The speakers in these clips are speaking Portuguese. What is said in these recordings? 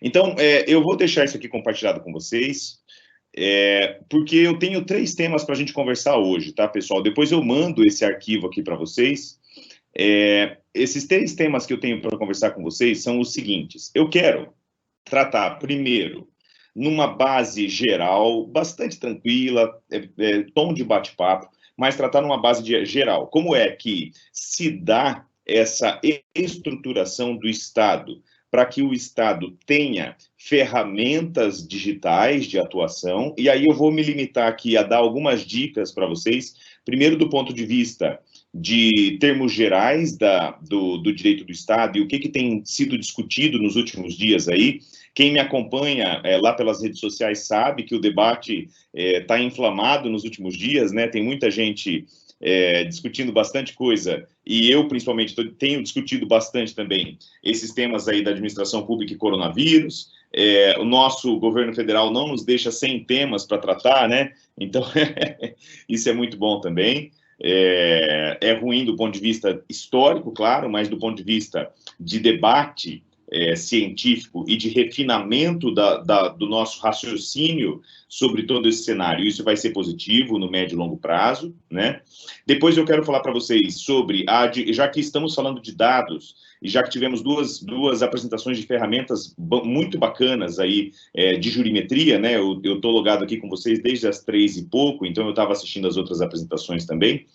Então, eu vou deixar isso aqui compartilhado com vocês, porque eu tenho 3 temas para a gente conversar hoje, tá, pessoal? Depois eu mando esse arquivo aqui para vocês. Esses 3 temas que eu tenho para conversar com vocês são os seguintes. Eu quero tratar, primeiro, numa base geral, bastante tranquila, tom de bate-papo, mas tratar numa base geral. Como é que se dá essa estruturação do Estado para que o Estado tenha ferramentas digitais de atuação? E aí eu vou me limitar aqui a dar algumas dicas para vocês. Primeiro, do ponto de vista de termos gerais do direito do Estado e o que tem sido discutido nos últimos dias aí. Quem me acompanha lá pelas redes sociais sabe que o debate está inflamado nos últimos dias, né? Tem muita gente discutindo bastante coisa, e eu, principalmente, tenho discutido bastante também esses temas aí da administração pública e coronavírus. O nosso governo federal não nos deixa sem temas para tratar, né? Então, isso é muito bom também. É ruim do ponto de vista histórico, claro, mas do ponto de vista de debate científico e de refinamento do nosso raciocínio sobre todo esse cenário. Isso vai ser positivo no médio e longo prazo, né? Depois eu quero falar para vocês sobre, já que estamos falando de dados, e já que tivemos duas apresentações de ferramentas muito bacanas aí de jurimetria, né? Eu estou logado aqui com vocês desde as 3 e pouco, então eu estava assistindo as outras apresentações também.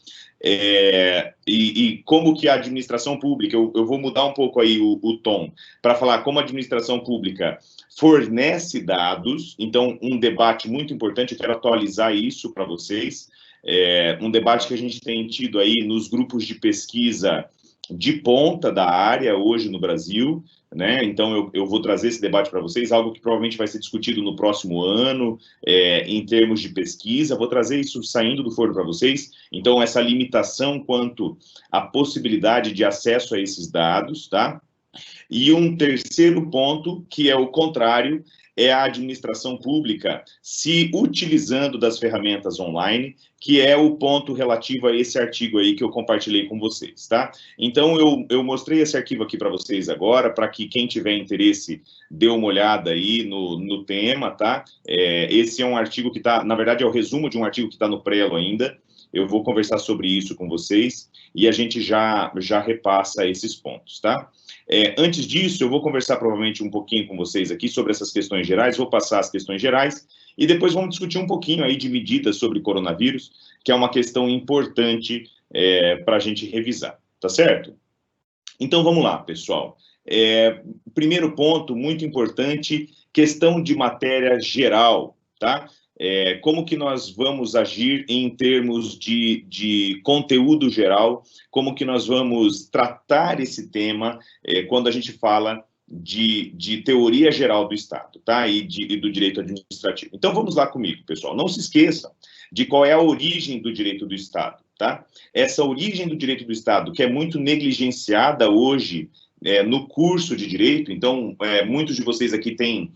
E como que a administração pública, eu vou mudar um pouco aí o tom, para falar como a administração pública fornece dados. Então, um debate muito importante, eu quero atualizar isso para vocês, um debate que a gente tem tido aí nos grupos de pesquisa de ponta da área hoje no Brasil, né? Então, eu vou trazer esse debate para vocês, algo que provavelmente vai ser discutido no próximo ano, em termos de pesquisa. Vou trazer isso saindo do forno para vocês. Então, essa limitação quanto à possibilidade de acesso a esses dados, tá? E um terceiro ponto, que é o contrário, é a administração pública se utilizando das ferramentas online, que é o ponto relativo a esse artigo aí que eu compartilhei com vocês, tá? Então, eu mostrei esse arquivo aqui para vocês agora, para que quem tiver interesse dê uma olhada aí no tema, tá? Esse é um artigo que está, na verdade, é o resumo de um artigo que está no Prelo ainda. Eu vou conversar sobre isso com vocês e a gente já repassa esses pontos, tá? Antes disso, eu vou conversar provavelmente um pouquinho com vocês aqui sobre essas questões gerais, vou passar as questões gerais, e depois vamos discutir um pouquinho aí de medidas sobre coronavírus, que é uma questão importante para a gente revisar, tá certo? Então, vamos lá, pessoal. Primeiro ponto, muito importante, questão de matéria geral, tá? Como que nós vamos agir em termos de conteúdo geral, como que nós vamos tratar esse tema quando a gente fala de teoria geral do Estado, tá? E do direito administrativo. Então, vamos lá comigo, pessoal. Não se esqueçam de qual é a origem do direito do Estado, tá? Essa origem do direito do Estado, que é muito negligenciada hoje no curso de Direito. Então, muitos de vocês aqui têm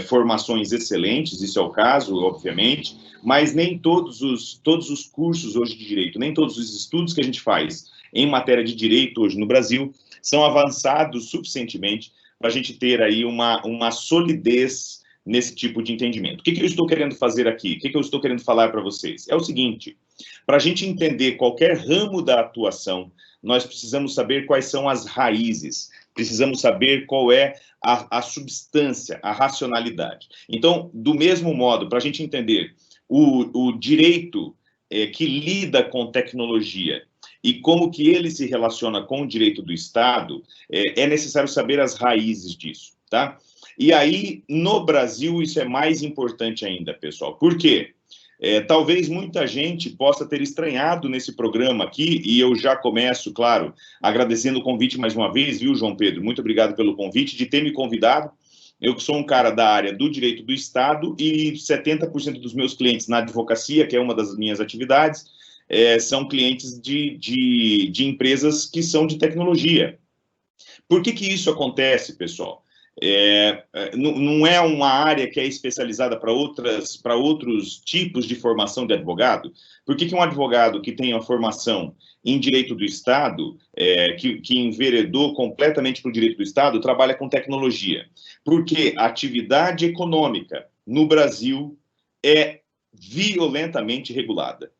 formações excelentes, isso é o caso, obviamente, mas nem todos os cursos hoje de Direito, nem todos os estudos que a gente faz em matéria de Direito hoje no Brasil são avançados suficientemente para a gente ter aí uma solidez nesse tipo de entendimento. O que eu estou querendo fazer aqui? O que eu estou querendo falar para vocês? É o seguinte, para a gente entender qualquer ramo da atuação, nós precisamos saber quais são as raízes, precisamos saber qual é a substância, a racionalidade. Então, do mesmo modo, para a gente entender o direito que lida com tecnologia e como que ele se relaciona com o direito do Estado, é necessário saber as raízes disso, tá? E aí, no Brasil, isso é mais importante ainda, pessoal. Por quê? Talvez muita gente possa ter estranhado nesse programa aqui, e eu já começo, claro, agradecendo o convite mais uma vez, viu, João Pedro? Muito obrigado pelo convite, de ter me convidado. Eu que sou um cara da área do direito do Estado e 70% dos meus clientes na advocacia, que é uma das minhas atividades, são clientes de empresas que são de tecnologia. Por que isso acontece, pessoal? Não é uma área que é especializada para outros tipos de formação de advogado? Por que um advogado que tem a formação em direito do Estado, que enveredou completamente para o direito do Estado, trabalha com tecnologia? Porque a atividade econômica no Brasil é violentamente regulada.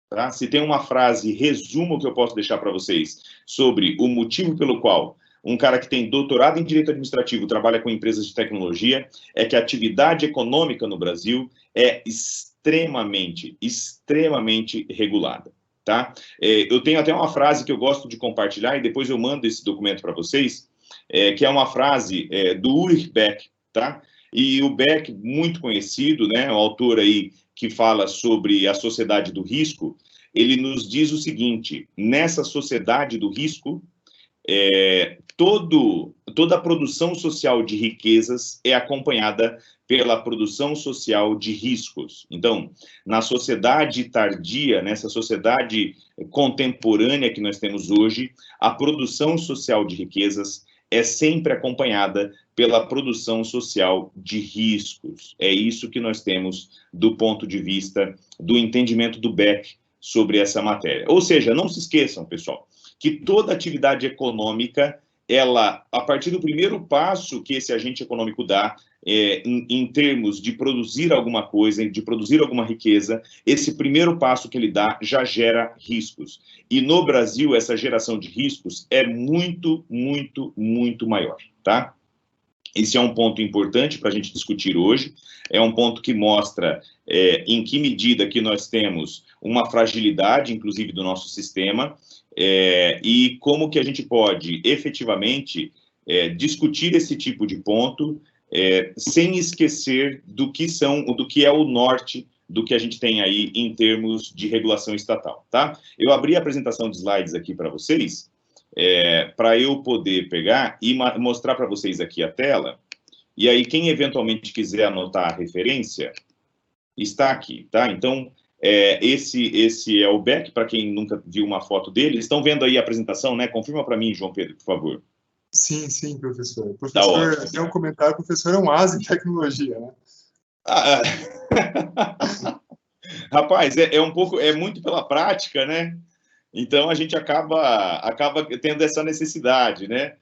Tá? Se tem uma frase, resumo que eu posso deixar para vocês sobre o motivo pelo qual um cara que tem doutorado em direito administrativo trabalha com empresas de tecnologia, é que a atividade econômica no Brasil é extremamente regulada. Tá? Eu tenho até uma frase que eu gosto de compartilhar e depois eu mando esse documento para vocês, que é uma frase do Ulrich Beck, tá? E o Beck, muito conhecido, né, um autor aí que fala sobre a sociedade do risco, ele nos diz o seguinte: nessa sociedade do risco, toda a produção social de riquezas é acompanhada pela produção social de riscos. Então, na sociedade tardia, nessa sociedade contemporânea que nós temos hoje, a produção social de riquezas é sempre acompanhada pela produção social de riscos. É isso que nós temos do ponto de vista do entendimento do Beck sobre essa matéria. Ou seja, não se esqueçam, pessoal, que toda atividade econômica, ela, a partir do primeiro passo que esse agente econômico dá, em termos de produzir alguma coisa, de produzir alguma riqueza, esse primeiro passo que ele dá já gera riscos. E no Brasil, essa geração de riscos é muito maior, tá? Esse é um ponto importante para a gente discutir hoje, é um ponto que mostra em que medida que nós temos uma fragilidade, inclusive, do nosso sistema, e como que a gente pode, efetivamente, discutir esse tipo de ponto, sem esquecer do que é o norte do que a gente tem aí em termos de regulação estatal, tá? Eu abri a apresentação de slides aqui para vocês, para eu poder pegar e mostrar para vocês aqui a tela, e aí quem eventualmente quiser anotar a referência, está aqui, tá? Então, esse é o Beck, para quem nunca viu uma foto dele. Estão vendo aí a apresentação, né? Confirma para mim, João Pedro, por favor. Sim, professor. O Tá professor, ótimo. tem um comentário, o professor é um asa em tecnologia, né? Rapaz, é muito pela prática, né? Então, a gente acaba tendo essa necessidade, né?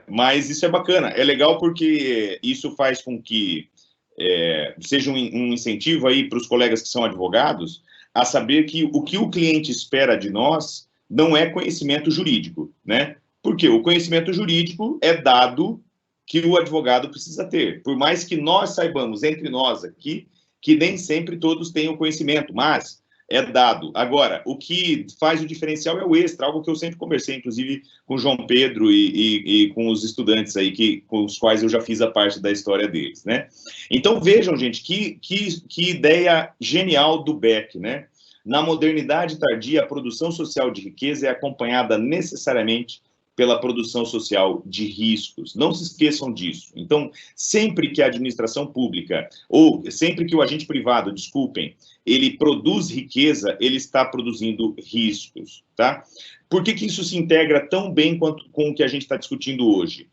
Mas isso é bacana, é legal porque isso faz com que seja um incentivo aí para os colegas que são advogados a saber que o cliente espera de nós não é conhecimento jurídico, né? Porque o conhecimento jurídico é dado que o advogado precisa ter. Por mais que nós saibamos entre nós aqui que nem sempre todos têm o conhecimento, mas é dado. Agora, o que faz o diferencial é o extra, algo que eu sempre conversei, inclusive, com o João Pedro e com os estudantes aí, com os quais eu já fiz a parte da história deles, né? Então, vejam, gente, que ideia genial do Beck, né? Na modernidade tardia, a produção social de riqueza é acompanhada necessariamente pela produção social de riscos. Não se esqueçam disso. Então, sempre que a administração pública, ou sempre que o agente privado, desculpem, ele produz riqueza, ele está produzindo riscos, tá? Por que isso se integra tão bem quanto com o que a gente está discutindo hoje?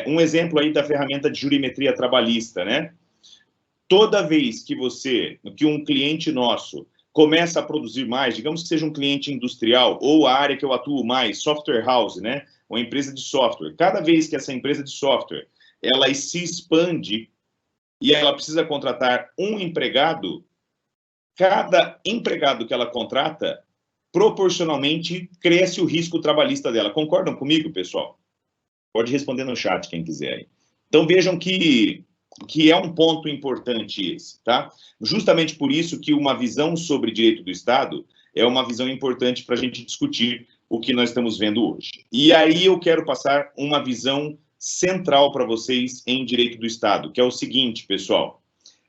Um exemplo aí da ferramenta de jurimetria trabalhista, né? Toda vez que um cliente nosso começa a produzir mais, digamos que seja um cliente industrial ou a área que eu atuo mais, software house, né? Uma empresa de software. Cada vez que essa empresa de software ela se expande e ela precisa contratar um empregado, cada empregado que ela contrata, proporcionalmente, cresce o risco trabalhista dela. Concordam comigo, pessoal? Pode responder no chat, quem quiser aí. Então, vejam que é um ponto importante esse, tá? Justamente por isso que uma visão sobre direito do Estado é uma visão importante para a gente discutir o que nós estamos vendo hoje. E aí eu quero passar uma visão central para vocês em direito do Estado, que é o seguinte, pessoal.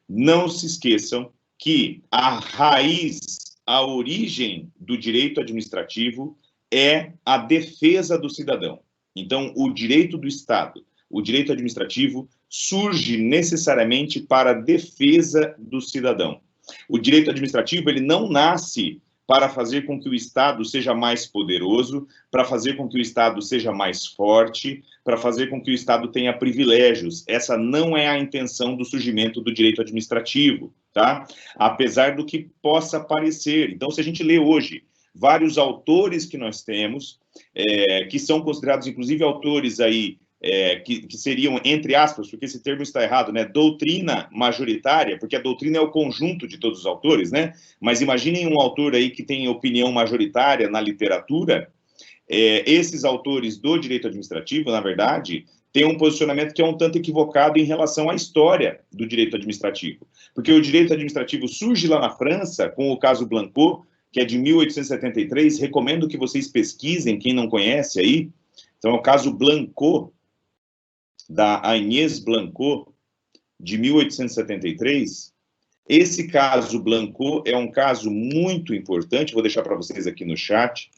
Não se esqueçam que a raiz, a origem do direito administrativo é a defesa do cidadão. Então, o direito do Estado, o direito administrativo, surge necessariamente para a defesa do cidadão. O direito administrativo, ele não nasce para fazer com que o Estado seja mais poderoso, para fazer com que o Estado seja mais forte, para fazer com que o Estado tenha privilégios. Essa não é a intenção do surgimento do direito administrativo, tá? Apesar do que possa parecer. Então, se a gente lê hoje vários autores que nós temos, que são considerados, inclusive, autores aí, que seriam, entre aspas, porque esse termo está errado, né, doutrina majoritária, porque a doutrina é o conjunto de todos os autores, né, mas imaginem um autor aí que tem opinião majoritária na literatura, esses autores do direito administrativo, na verdade, têm um posicionamento que é um tanto equivocado em relação à história do direito administrativo, porque o direito administrativo surge lá na França, com o caso Blanquot, que é de 1873, recomendo que vocês pesquisem, quem não conhece aí, então é o caso Blanquot, da Agnès Blanquot, de 1873. Esse caso Blanquot é um caso muito importante, vou deixar para vocês aqui no chat.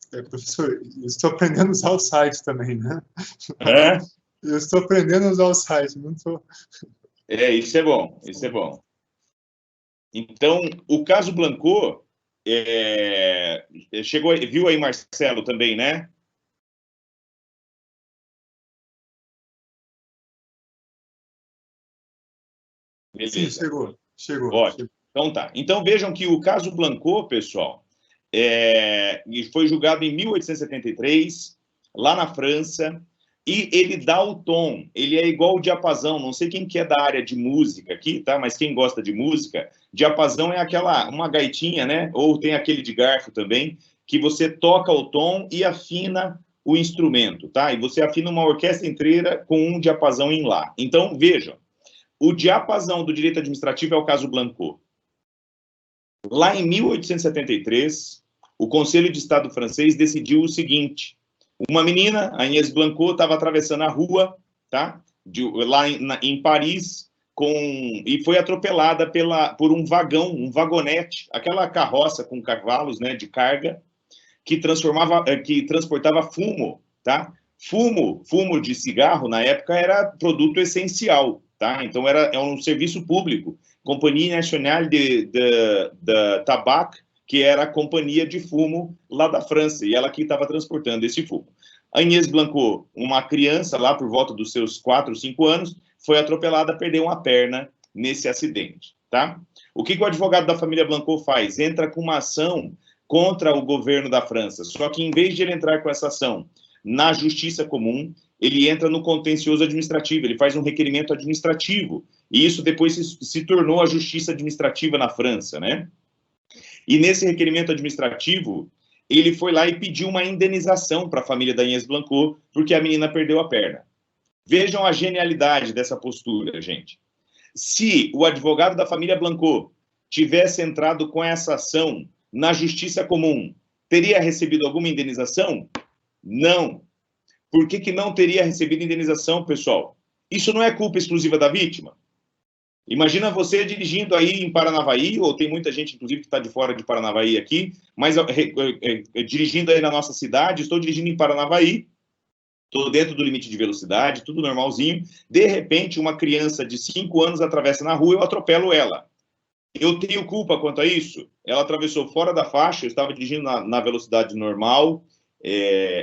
Professor, eu estou aprendendo a usar o site também, né? É? Eu estou aprendendo a usar o site, não estou... Isso é bom, isso é bom. Então, o caso Blanquot, viu aí, Marcelo, também, né? Beleza. Sim, chegou. Ótimo. Então tá. Então vejam que o caso Blanquot, pessoal, foi julgado em 1873, lá na França, e ele dá o tom, ele é igual o diapasão, não sei quem que é da área de música aqui, tá? Mas quem gosta de música, diapasão é uma gaitinha, né? Ou tem aquele de garfo também, que você toca o tom e afina o instrumento, tá? E você afina uma orquestra inteira com um diapasão em lá. Então, vejam, o diapasão do direito administrativo é o caso Blanquot. Lá em 1873, o Conselho de Estado francês decidiu o seguinte: uma menina, a Agnès Blanquot, estava atravessando a rua, tá? Lá em Paris, e foi atropelada por um vagão, um vagonete, aquela carroça com cavalos, né, de carga, que transportava fumo, tá? Fumo de cigarro, na época, era produto essencial, tá? Então, é um serviço público. Companhia Nationale de Tabac, que era a companhia de fumo lá da França, e ela que estava transportando esse fumo. A Agnès Blanquot, uma criança lá por volta dos seus 4, 5 anos, foi atropelada, perdeu uma perna nesse acidente, tá? O que o advogado da família Blanquot faz? Entra com uma ação contra o governo da França, só que em vez de ele entrar com essa ação na justiça comum, ele entra no contencioso administrativo, ele faz um requerimento administrativo, e isso depois se tornou a justiça administrativa na França, né? E nesse requerimento administrativo, ele foi lá e pediu uma indenização para a família da Agnès Blanquot, porque a menina perdeu a perna. Vejam a genialidade dessa postura, gente. Se o advogado da família Blanquot tivesse entrado com essa ação na justiça comum, teria recebido alguma indenização? Não. Por que não teria recebido indenização, pessoal? Isso não é culpa exclusiva da vítima? Imagina você dirigindo aí em Paranavaí, ou tem muita gente, inclusive, que está de fora de Paranavaí aqui, mas dirigindo aí na nossa cidade, estou dirigindo em Paranavaí, estou dentro do limite de velocidade, tudo normalzinho, de repente uma criança de 5 anos atravessa na rua, eu atropelo ela. Eu tenho culpa quanto a isso? Ela atravessou fora da faixa, eu estava dirigindo na velocidade normal,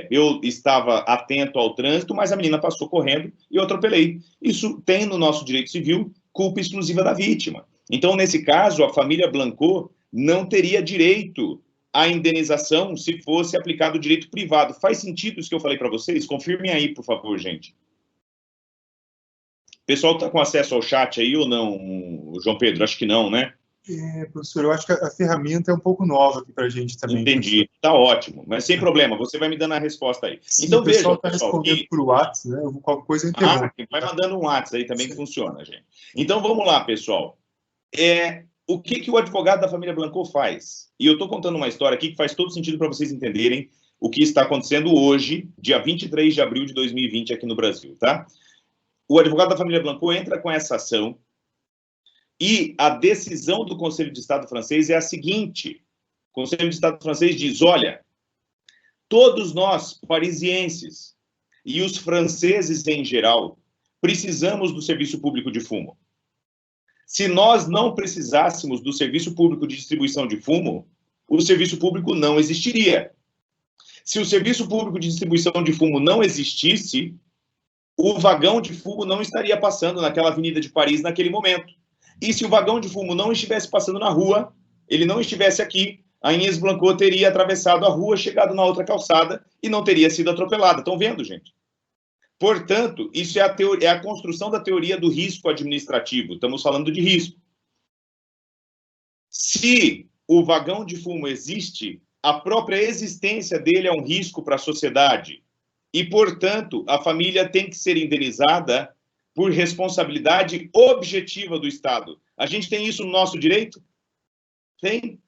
eu estava atento ao trânsito, mas a menina passou correndo e eu atropelei. Isso tem no nosso direito civil culpa exclusiva da vítima. Então, nesse caso, a família Blanquot não teria direito à indenização se fosse aplicado o direito privado. Faz sentido isso que eu falei para vocês? Confirmem aí, por favor, gente. O pessoal está com acesso ao chat aí ou não, João Pedro? Acho que não, né? Professor, eu acho que a ferramenta é um pouco nova aqui para a gente também. Entendi, está ótimo, mas sem problema, você vai me dando a resposta aí. Sim, então, o pessoal veja, está respondendo por WhatsApp, né? Qualquer coisa eu interrompo. Vai mandando um WhatsApp aí também. Sim. Que funciona, gente. Então, vamos lá, pessoal. O que o advogado da família Blanquot faz? E eu estou contando uma história aqui que faz todo sentido para vocês entenderem o que está acontecendo hoje, dia 23 de abril de 2020, aqui no Brasil, tá? O advogado da família Blanquot entra com essa ação e a decisão do Conselho de Estado francês é a seguinte: o Conselho de Estado francês diz, olha, todos nós, parisienses, e os franceses em geral, precisamos do serviço público de fumo. Se nós não precisássemos do serviço público de distribuição de fumo, o serviço público não existiria. Se o serviço público de distribuição de fumo não existisse, o vagão de fumo não estaria passando naquela avenida de Paris naquele momento. E se o vagão de fumo não estivesse passando na rua, ele não estivesse aqui, a Inês Blanco teria atravessado a rua, chegado na outra calçada e não teria sido atropelada. Estão vendo, gente? Portanto, isso é a construção da teoria do risco administrativo. Estamos falando de risco. Se o vagão de fumo existe, a própria existência dele é um risco para a sociedade. E, portanto, a família tem que ser indenizada por responsabilidade objetiva do Estado. A gente tem isso no nosso direito? Tem.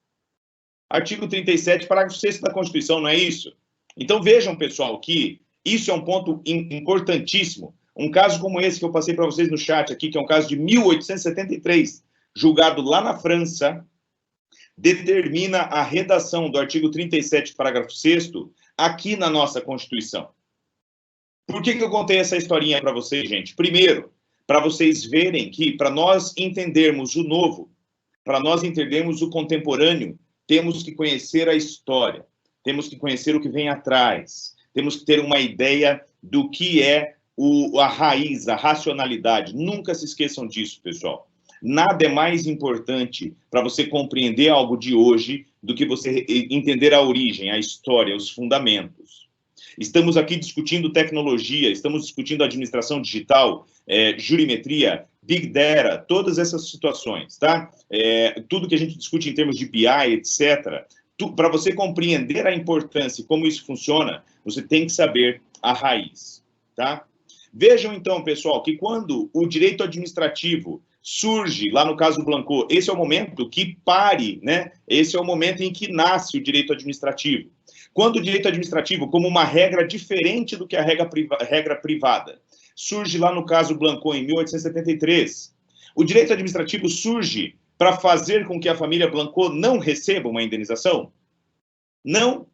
Artigo 37, parágrafo 6º da Constituição, não é isso? Então, vejam, pessoal, que isso é um ponto importantíssimo. Um caso como esse que eu passei para vocês no chat aqui, que é um caso de 1873, julgado lá na França, determina a redação do artigo 37, parágrafo 6º, aqui na nossa Constituição. Por que eu contei essa historinha para vocês, gente? Primeiro, para vocês verem que, para nós entendermos o novo, para nós entendermos o contemporâneo, temos que conhecer a história, temos que conhecer o que vem atrás, temos que ter uma ideia do que é a raiz, a racionalidade. Nunca se esqueçam disso, pessoal. Nada é mais importante para você compreender algo de hoje do que você entender a origem, a história, os fundamentos. Estamos aqui discutindo tecnologia, estamos discutindo administração digital, jurimetria, Big Data, todas essas situações, tá? Tudo que a gente discute em termos de BI, etc. Para você compreender a importância e como isso funciona, você tem que saber a raiz, tá? Vejam, então, pessoal, que quando o direito administrativo surge, lá no caso Blanco, esse é o momento que pare, né? Esse é o momento em que nasce o direito administrativo. Quando o direito administrativo, como uma regra diferente do que a regra privada, surge lá no caso Blanco, em 1873, o direito administrativo surge para fazer com que a família Blanco não receba uma indenização? Não.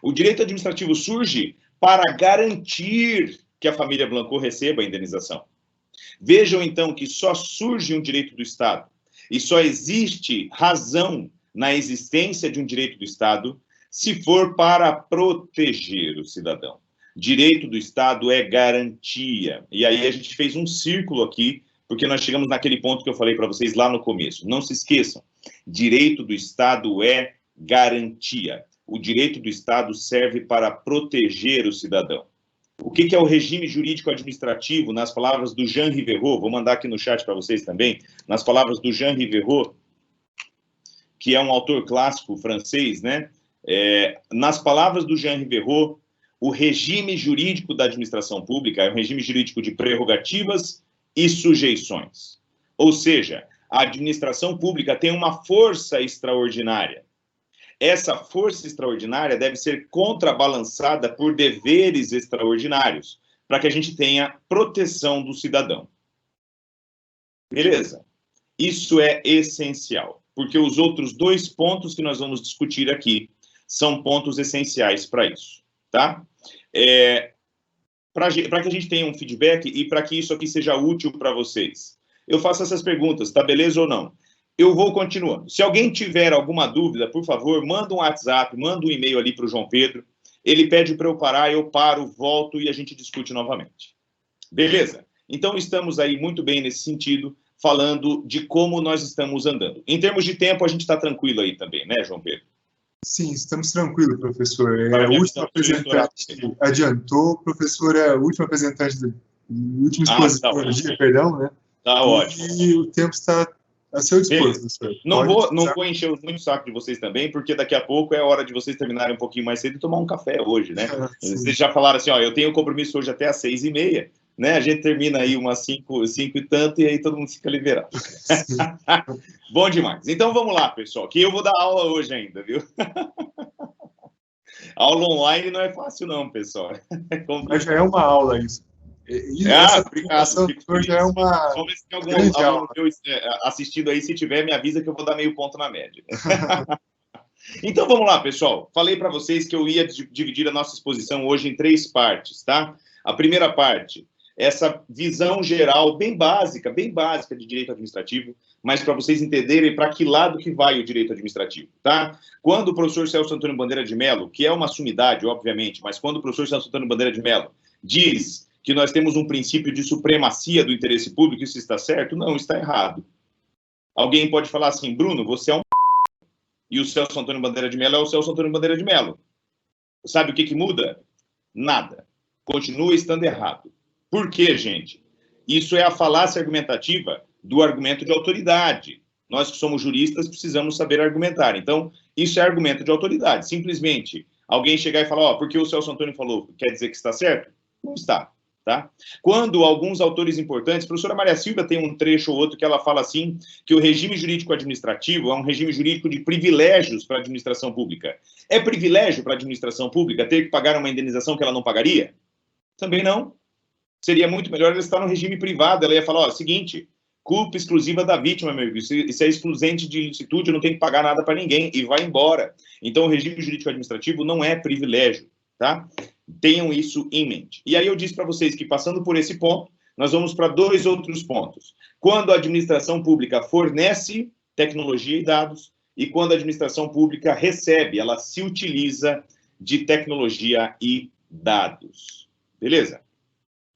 O direito administrativo surge para garantir que a família Blanco receba a indenização. Vejam, então, que só surge um direito do Estado e só existe razão na existência de um direito do Estado se for para proteger o cidadão. Direito do Estado é garantia. E aí a gente fez um círculo aqui, porque nós chegamos naquele ponto que eu falei para vocês lá no começo. Não se esqueçam, direito do Estado é garantia. O direito do Estado serve para proteger o cidadão. O que é o regime jurídico administrativo, nas palavras do Jean Rivero? Vou mandar aqui no chat para vocês também, nas palavras do Jean Rivero, que é um autor clássico francês, né? Nas palavras do Jean Rivero, o regime jurídico da administração pública é um regime jurídico de prerrogativas e sujeições. Ou seja, a administração pública tem uma força extraordinária. Essa força extraordinária deve ser contrabalançada por deveres extraordinários, para que a gente tenha proteção do cidadão. Beleza? Isso é essencial, porque os outros dois pontos que nós vamos discutir aqui são pontos essenciais para isso, tá? Para que a gente tenha um feedback e para que isso aqui seja útil para vocês. Eu faço essas perguntas, tá beleza ou não? Eu vou continuando. Se alguém tiver alguma dúvida, por favor, manda um WhatsApp, manda um e-mail ali para o João Pedro. Ele pede para eu parar, eu paro, volto e a gente discute novamente. Beleza? Então, estamos aí muito bem nesse sentido, falando de como nós estamos andando. Em termos de tempo, a gente está tranquilo aí também, né, João Pedro? Sim, estamos tranquilos, professor. A última apresentante adiantou, professor, a última apresentante, o último expositor, perdão, né? Tá ótimo. E o tempo está a seu dispor, professor. Não vou encher muito o saco de vocês também, porque daqui a pouco é hora de vocês terminarem um pouquinho mais cedo e tomar um café hoje, né? Vocês já falaram assim, ó, eu tenho compromisso hoje até às 6h30, né? A gente termina aí umas 5 e tanto, e aí todo mundo fica liberado. Bom demais. Então vamos lá, pessoal, que eu vou dar aula hoje ainda, viu? Aula online não é fácil não, pessoal. Mas já é uma aula isso. Obrigado. Já é uma... Vamos ver se tem algum aluno assistindo aí. Se tiver, me avisa que eu vou dar meio ponto na média. Então, vamos lá, pessoal. Falei para vocês que eu ia dividir a nossa exposição hoje em 3 partes, tá? A primeira parte essa visão geral bem básica de direito administrativo, mas para vocês entenderem para que lado que vai o direito administrativo, tá? Quando o professor Celso Antônio Bandeira de Mello, que é uma sumidade, obviamente, mas quando o professor Celso Antônio Bandeira de Mello diz que nós temos um princípio de supremacia do interesse público, isso está certo? Não, está errado. Alguém pode falar assim, Bruno, você é um e o Celso Antônio Bandeira de Mello é o Celso Antônio Bandeira de Mello. Sabe o que muda? Nada. Continua estando errado. Por quê, gente? Isso é a falácia argumentativa do argumento de autoridade. Nós que somos juristas precisamos saber argumentar. Então, isso é argumento de autoridade. Simplesmente, alguém chegar e falar, ó, porque o Celso Antônio falou, quer dizer que está certo? Não está. Tá? Quando alguns autores importantes, a professora Maria Silva tem um trecho ou outro que ela fala assim, que o regime jurídico administrativo é um regime jurídico de privilégios para a administração pública. É privilégio para a administração pública ter que pagar uma indenização que ela não pagaria? Também não. Seria muito melhor ela estar no regime privado, ela ia falar, ó, seguinte, culpa exclusiva da vítima, meu amigo, isso é excludente de ilicitude, eu não tenho que pagar nada para ninguém, e vai embora. Então, o regime jurídico administrativo não é privilégio, tá? Tenham isso em mente. E aí eu disse para vocês que, passando por esse ponto, nós vamos para 2 outros pontos. Quando a administração pública fornece tecnologia e dados, e quando a administração pública recebe, ela se utiliza de tecnologia e dados. Beleza?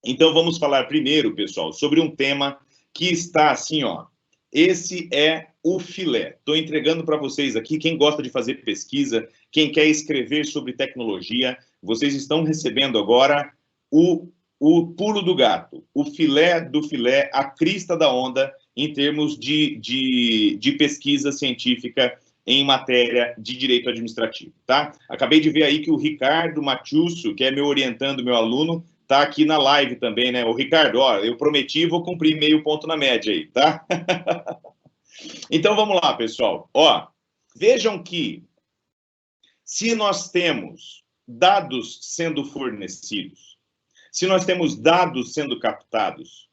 Então, vamos falar primeiro, pessoal, sobre um tema que está assim, ó. Esse é o filé. Estou entregando para vocês aqui, quem gosta de fazer pesquisa, quem quer escrever sobre tecnologia, vocês estão recebendo agora o pulo do gato, o filé do filé, a crista da onda em termos de pesquisa científica em matéria de direito administrativo, tá? Acabei de ver aí que o Ricardo Matiusso, que é meu orientando, meu aluno, tá aqui na live também, né? O Ricardo, ó, eu prometi, vou cumprir meio ponto na média aí, tá? Então, vamos lá, pessoal. Ó, vejam que se nós temos dados sendo fornecidos, se nós temos dados sendo captados,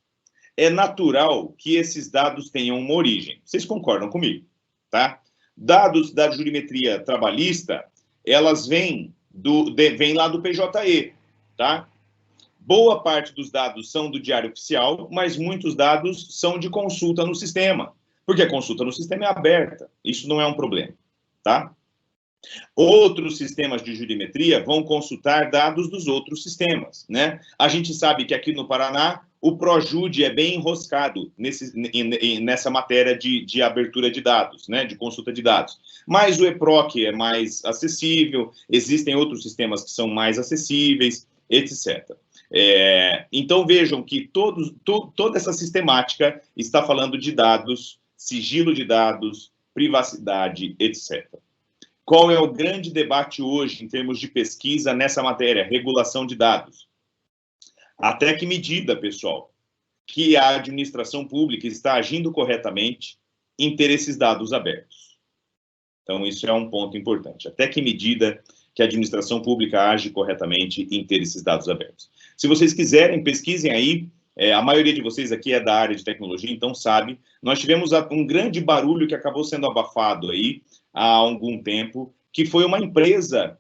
é natural que esses dados tenham uma origem. Vocês concordam comigo, tá? Dados da jurimetria trabalhista, elas vêm lá do PJE, tá? Boa parte dos dados são do Diário Oficial, mas muitos dados são de consulta no sistema, porque a consulta no sistema é aberta. Isso não é um problema, tá? Outros sistemas de jurimetria vão consultar dados dos outros sistemas, né? A gente sabe que aqui no Paraná, o ProJude é bem enroscado nessa matéria de abertura de dados, né? De consulta de dados. Mas o EPROC é mais acessível, existem outros sistemas que são mais acessíveis, etc. Então, vejam que toda essa sistemática está falando de dados, sigilo de dados, privacidade, etc. Qual é o grande debate hoje em termos de pesquisa nessa matéria? Regulação de dados. Até que medida, pessoal, que a administração pública está agindo corretamente em ter esses dados abertos? Então, isso é um ponto importante. Até que medida que a administração pública age corretamente em ter esses dados abertos? Se vocês quiserem, pesquisem aí. A maioria de vocês aqui é da área de tecnologia, então sabe. Nós tivemos um grande barulho que acabou sendo abafado aí há algum tempo, que foi uma empresa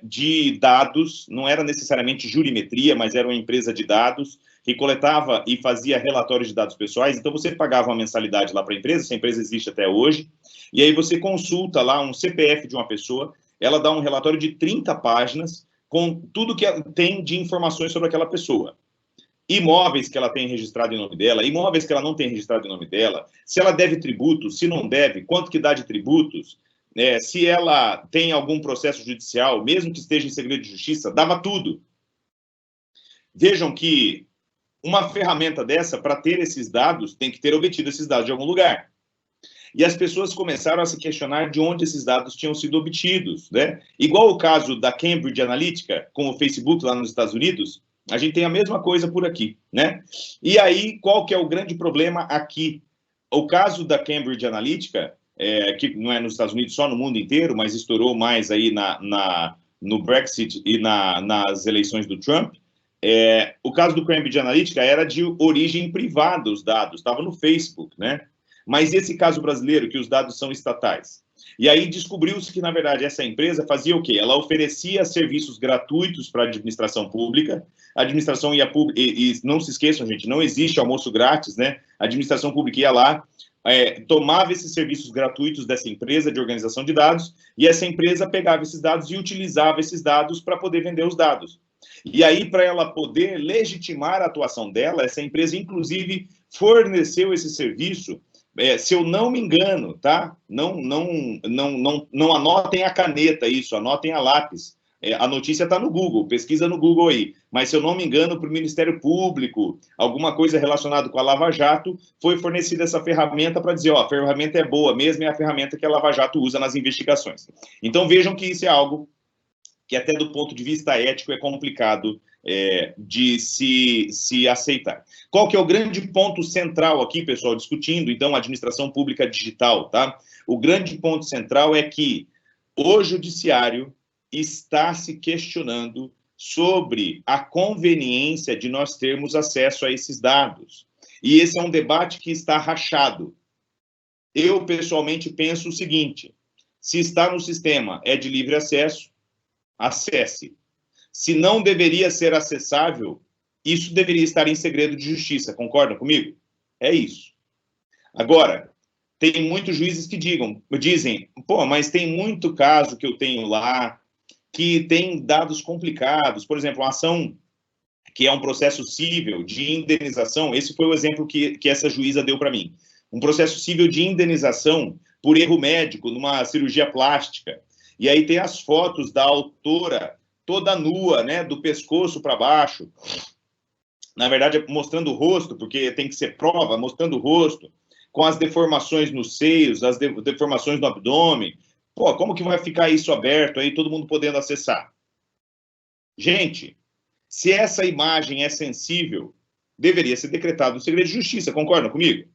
de dados, não era necessariamente jurimetria, mas era uma empresa de dados, que coletava e fazia relatórios de dados pessoais. Então, você pagava uma mensalidade lá para a empresa, essa empresa existe até hoje, e aí você consulta lá um CPF de uma pessoa, ela dá um relatório de 30 páginas, com tudo que tem de informações sobre aquela pessoa. Imóveis que ela tem registrado em nome dela, imóveis que ela não tem registrado em nome dela, se ela deve tributos, se não deve, quanto que dá de tributos, se ela tem algum processo judicial, mesmo que esteja em segredo de justiça, dava tudo. Vejam que uma ferramenta dessa, para ter esses dados, tem que ter obtido esses dados de algum lugar. E as pessoas começaram a se questionar de onde esses dados tinham sido obtidos, né? Igual o caso da Cambridge Analytica, com o Facebook lá nos Estados Unidos, a gente tem a mesma coisa por aqui, né? E aí, qual que é o grande problema aqui? O caso da Cambridge Analytica, que não é nos Estados Unidos, só no mundo inteiro, mas estourou mais aí no Brexit e nas eleições do Trump, o caso do Cambridge Analytica era de origem privada, os dados, estava no Facebook, né? Mas esse caso brasileiro, que os dados são estatais, E aí descobriu-se que, na verdade, essa empresa fazia o quê? Ela oferecia serviços gratuitos para a administração pública. A administração ia e não se esqueçam, gente, não existe almoço grátis, né? A administração pública ia lá, tomava esses serviços gratuitos dessa empresa de organização de dados, e essa empresa pegava esses dados e utilizava esses dados para poder vender os dados. E aí, para ela poder legitimar a atuação dela, essa empresa, inclusive, forneceu esse serviço. Se eu não me engano, tá? Não anotem a caneta isso, anotem a lápis. A notícia está no Google, pesquisa no Google aí. Mas, se eu não me engano, para o Ministério Público, alguma coisa relacionada com a Lava Jato, foi fornecida essa ferramenta para dizer, ó, a ferramenta é boa mesmo, é a ferramenta que a Lava Jato usa nas investigações. Então, vejam que isso é algo que até do ponto de vista ético é complicado de se aceitar. Qual que é o grande ponto central aqui, pessoal, discutindo, então, a administração pública digital, tá? O grande ponto central é que o judiciário está se questionando sobre a conveniência de nós termos acesso a esses dados. E esse é um debate que está rachado. Eu, pessoalmente, penso o seguinte, se está no sistema, é de livre acesso, acesse. Se não deveria ser acessável, isso deveria estar em segredo de justiça, concordam comigo? É isso. Agora, tem muitos juízes que dizem, pô, mas tem muito caso que eu tenho lá, que tem dados complicados, por exemplo, uma ação que é um processo cível de indenização, esse foi o exemplo que essa juíza deu para mim, um processo cível de indenização por erro médico numa cirurgia plástica, e aí tem as fotos da autora toda nua, né, do pescoço para baixo, na verdade mostrando o rosto, porque tem que ser prova, mostrando o rosto, com as deformações nos seios, as deformações no abdômen. Pô, como que vai ficar isso aberto aí, todo mundo podendo acessar? Gente, se essa imagem é sensível, deveria ser decretado o segredo de justiça, concordam comigo?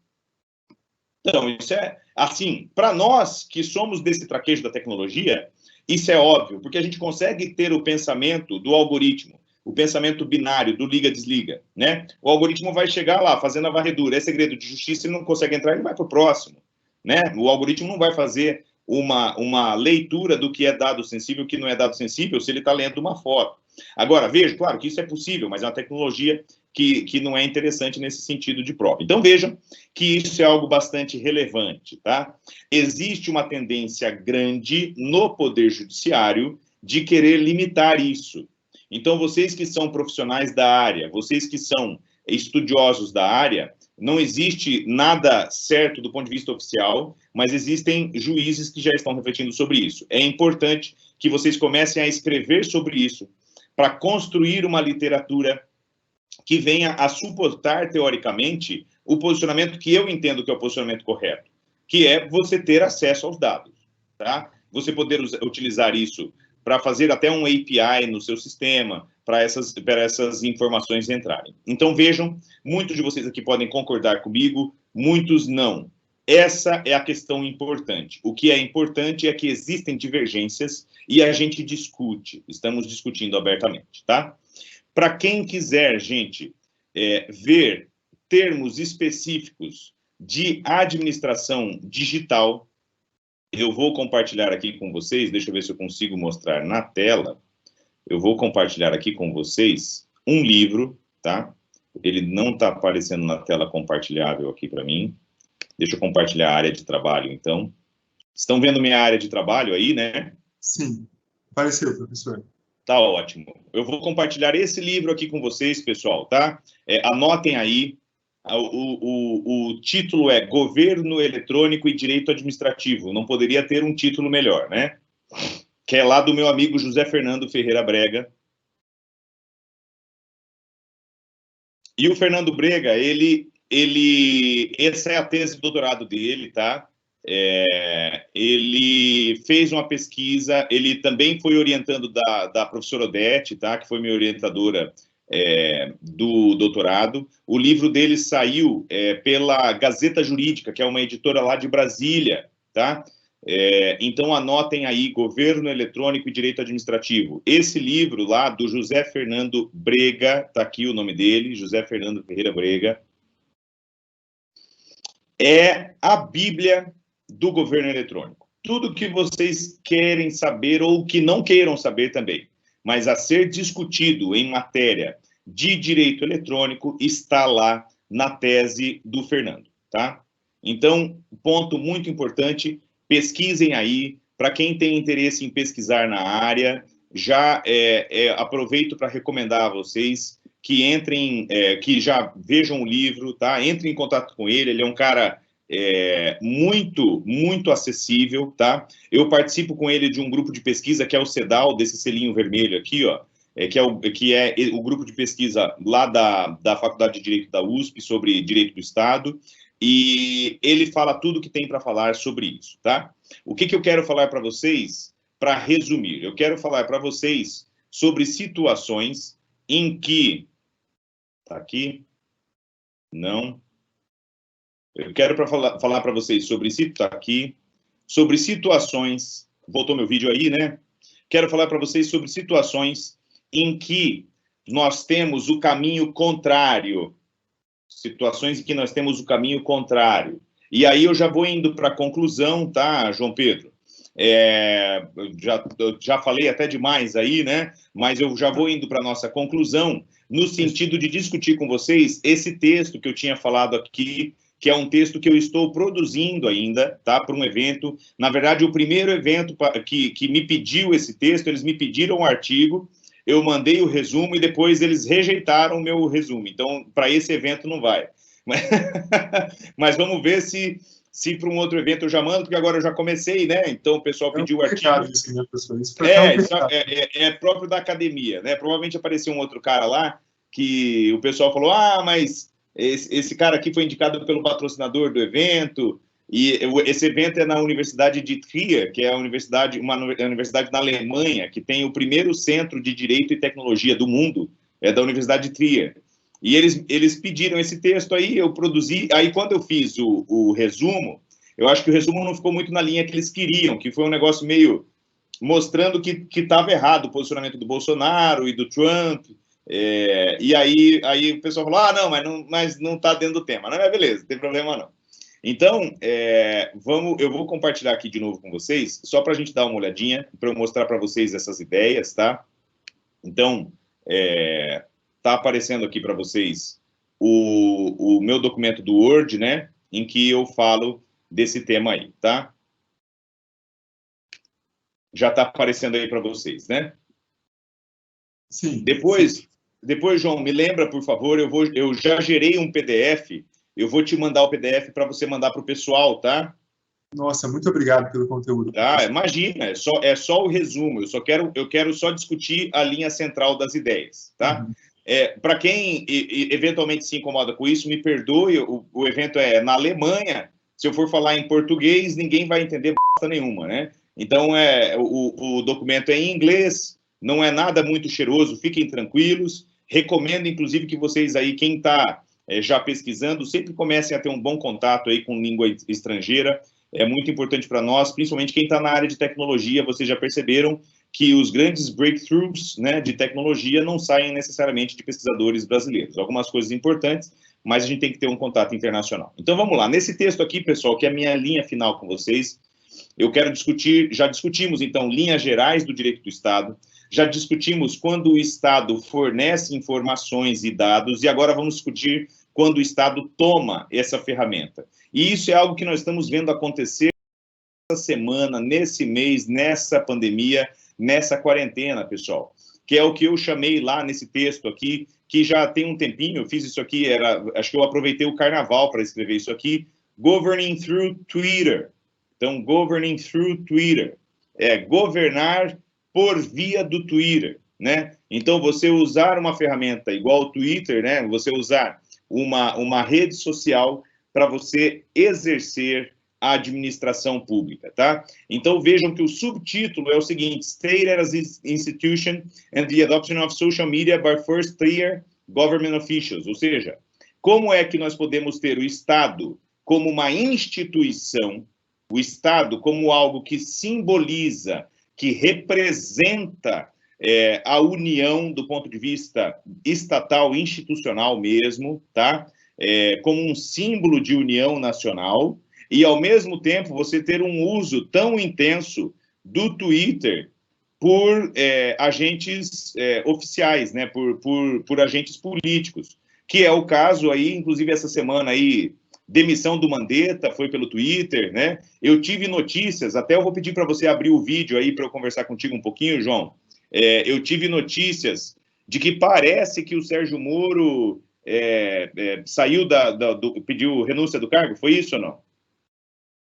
Então, isso é, assim, para nós que somos desse traquejo da tecnologia, isso é óbvio, porque a gente consegue ter o pensamento do algoritmo, o pensamento binário, do liga-desliga, né? O algoritmo vai chegar lá, fazendo a varredura, é segredo de justiça, ele não consegue entrar, ele vai para o próximo, né? O algoritmo não vai fazer uma leitura do que é dado sensível e o que não é dado sensível se ele está lendo uma foto. Agora, veja, claro que isso é possível, mas é uma tecnologia que não é interessante nesse sentido de prova. Então, vejam que isso é algo bastante relevante, tá? Existe uma tendência grande no Poder Judiciário de querer limitar isso. Então, vocês que são profissionais da área, vocês que são estudiosos da área, não existe nada certo do ponto de vista oficial, mas existem juízes que já estão refletindo sobre isso. É importante que vocês comecem a escrever sobre isso, para construir uma literatura que venha a suportar, teoricamente, o posicionamento que eu entendo que é o posicionamento correto, que é você ter acesso aos dados, tá? Você poder utilizar isso para fazer até um API no seu sistema, para essas informações entrarem. Então, vejam, muitos de vocês aqui podem concordar comigo, muitos não. Essa é a questão importante. O que é importante é que existem divergências e a gente discute, estamos discutindo abertamente, tá? Para quem quiser, gente, ver termos específicos de administração digital, eu vou compartilhar aqui com vocês, deixa eu ver se eu consigo mostrar na tela, eu vou compartilhar aqui com vocês um livro, tá? Ele não está aparecendo na tela compartilhável aqui para mim. Deixa eu compartilhar a área de trabalho, então. Estão vendo minha área de trabalho aí, né? Sim, apareceu, professor. Tá ótimo. Eu vou compartilhar esse livro aqui com vocês, pessoal, tá? Anotem aí. O título é Governo Eletrônico e Direito Administrativo. Não poderia ter um título melhor, né? Que é lá do meu amigo José Fernando Ferreira Brega. E o Fernando Brega, essa é a tese de doutorado dele, tá? Ele fez uma pesquisa, ele também foi orientando da professora Odete, tá? Que foi minha orientadora do doutorado. O livro dele saiu pela Gazeta Jurídica, que é uma editora lá de Brasília, tá? Então, anotem aí, Governo Eletrônico e Direito Administrativo. Esse livro lá, do José Fernando Brega, tá aqui o nome dele, José Fernando Ferreira Brega, é a Bíblia do governo eletrônico. tudo que vocês querem saber ou que não queiram saber também, mas a ser discutido em matéria de direito eletrônico está lá na tese do Fernando, tá? Então, ponto muito importante, pesquisem aí. Para quem tem interesse em pesquisar na área, já aproveito para recomendar a vocês que entrem, que já vejam o livro, tá? Entrem em contato com ele, ele é um cara muito acessível, tá? Eu participo com ele de um grupo de pesquisa que é o CEDAL, desse selinho vermelho aqui, ó, que é o grupo de pesquisa lá da Faculdade de Direito da USP sobre Direito do Estado, e ele fala tudo que tem para falar sobre isso, tá? O que eu quero falar para vocês, para resumir? Eu quero falar para vocês sobre situações em que... Tá aqui? Não. Eu quero falar para vocês sobre... Tá aqui. Sobre situações... Voltou meu vídeo aí, né? Quero falar para vocês sobre situações em que nós temos o caminho contrário. Situações em que nós temos o caminho contrário. E aí eu já vou indo para a conclusão, tá, João Pedro? Eu já falei até demais aí, né? Mas eu já vou indo para a nossa conclusão, no sentido de discutir com vocês esse texto que eu tinha falado aqui, que é um texto que eu estou produzindo ainda, tá? Para um evento. Na verdade, o primeiro evento que me pediu esse texto, eles me pediram um artigo, eu mandei o resumo e depois eles rejeitaram o meu resumo. Então, para esse evento não vai. Mas vamos ver se para um outro evento eu já mando, porque agora eu já comecei, né? Então o pessoal pediu o artigo. Isso, né, professor? Isso é próprio da academia, né? Provavelmente apareceu um outro cara lá que o pessoal falou: ah, mas esse cara aqui foi indicado pelo patrocinador do evento. E esse evento é na Universidade de Trier, que é uma universidade na Alemanha, que tem o primeiro centro de direito e tecnologia do mundo, é da Universidade de Trier. E eles pediram esse texto aí, eu produzi. Aí, quando eu fiz o resumo, eu acho que o resumo não ficou muito na linha que eles queriam, que foi um negócio meio mostrando que estava errado o posicionamento do Bolsonaro e do Trump. E aí o pessoal falou: ah, não, mas não está dentro do tema. Não, mas beleza, não tem problema não. Então, eu vou compartilhar aqui de novo com vocês, só para a gente dar uma olhadinha, para eu mostrar para vocês essas ideias, tá? Então, tá aparecendo aqui para vocês o meu documento do Word, né? Em que eu falo desse tema aí, tá? Já tá aparecendo aí para vocês, né? Sim. Depois, João, me lembra, por favor, eu já gerei um PDF, eu vou te mandar o PDF para você mandar para o pessoal, tá? Nossa, muito obrigado pelo conteúdo. Imagina, é só o resumo, eu quero só discutir a linha central das ideias, tá? Para quem eventualmente se incomoda com isso, me perdoe, o evento é na Alemanha, se eu for falar em português, ninguém vai entender bosta nenhuma, né? Então, o documento é em inglês, não é nada muito cheiroso, fiquem tranquilos. Recomendo, inclusive, que vocês aí, quem está já pesquisando, sempre comecem a ter um bom contato aí com língua estrangeira. É muito importante para nós, principalmente quem está na área de tecnologia. Vocês já perceberam que os grandes breakthroughs, né, de tecnologia não saem necessariamente de pesquisadores brasileiros. Algumas coisas importantes, mas a gente tem que ter um contato internacional. Então, vamos lá. Nesse texto aqui, pessoal, que é a minha linha final com vocês, eu quero discutir, já discutimos, então, linhas gerais do direito do Estado, já discutimos quando o Estado fornece informações e dados, e agora vamos discutir quando o Estado toma essa ferramenta. E isso é algo que nós estamos vendo acontecer nessa semana, nesse mês, nessa pandemia, nessa quarentena, pessoal, que é o que eu chamei lá nesse texto aqui, que já tem um tempinho, eu fiz isso aqui, acho que eu aproveitei o carnaval para escrever isso aqui, Governing Through Twitter. Então, Governing Through Twitter, governar por via do Twitter, né? Então, você usar uma ferramenta igual o Twitter, né? Você usar uma rede social para você exercer a administração pública, tá? Então, vejam que o subtítulo é o seguinte: State as Institution and the Adoption of Social Media by First Tier Government Officials. Ou seja, como é que nós podemos ter o Estado como uma instituição, o Estado como algo que simboliza, que representa a união do ponto de vista estatal, institucional mesmo, tá? Como um símbolo de união nacional, e, ao mesmo tempo, você ter um uso tão intenso do Twitter por agentes oficiais, né, por agentes políticos, que é o caso aí, inclusive, essa semana aí, demissão do Mandetta, foi pelo Twitter, né? Eu tive notícias, até eu vou pedir para você abrir o vídeo aí para eu conversar contigo um pouquinho, João. Eu tive notícias de que parece que o Sérgio Moro saiu pediu renúncia do cargo, foi isso ou não?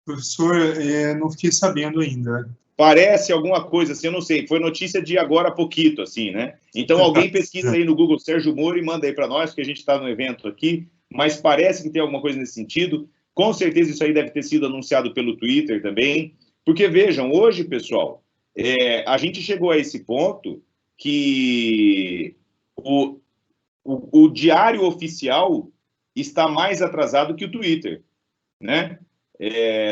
Professor, não fiquei sabendo ainda. Parece alguma coisa assim, eu não sei, foi notícia de agora há pouquinho, assim, né? Então alguém pesquisa aí no Google Sérgio Moro e manda aí para nós, que a gente está no evento aqui, mas parece que tem alguma coisa nesse sentido. Com certeza isso aí deve ter sido anunciado pelo Twitter também, porque vejam, hoje, pessoal, a gente chegou a esse ponto que o diário oficial está mais atrasado que o Twitter, né?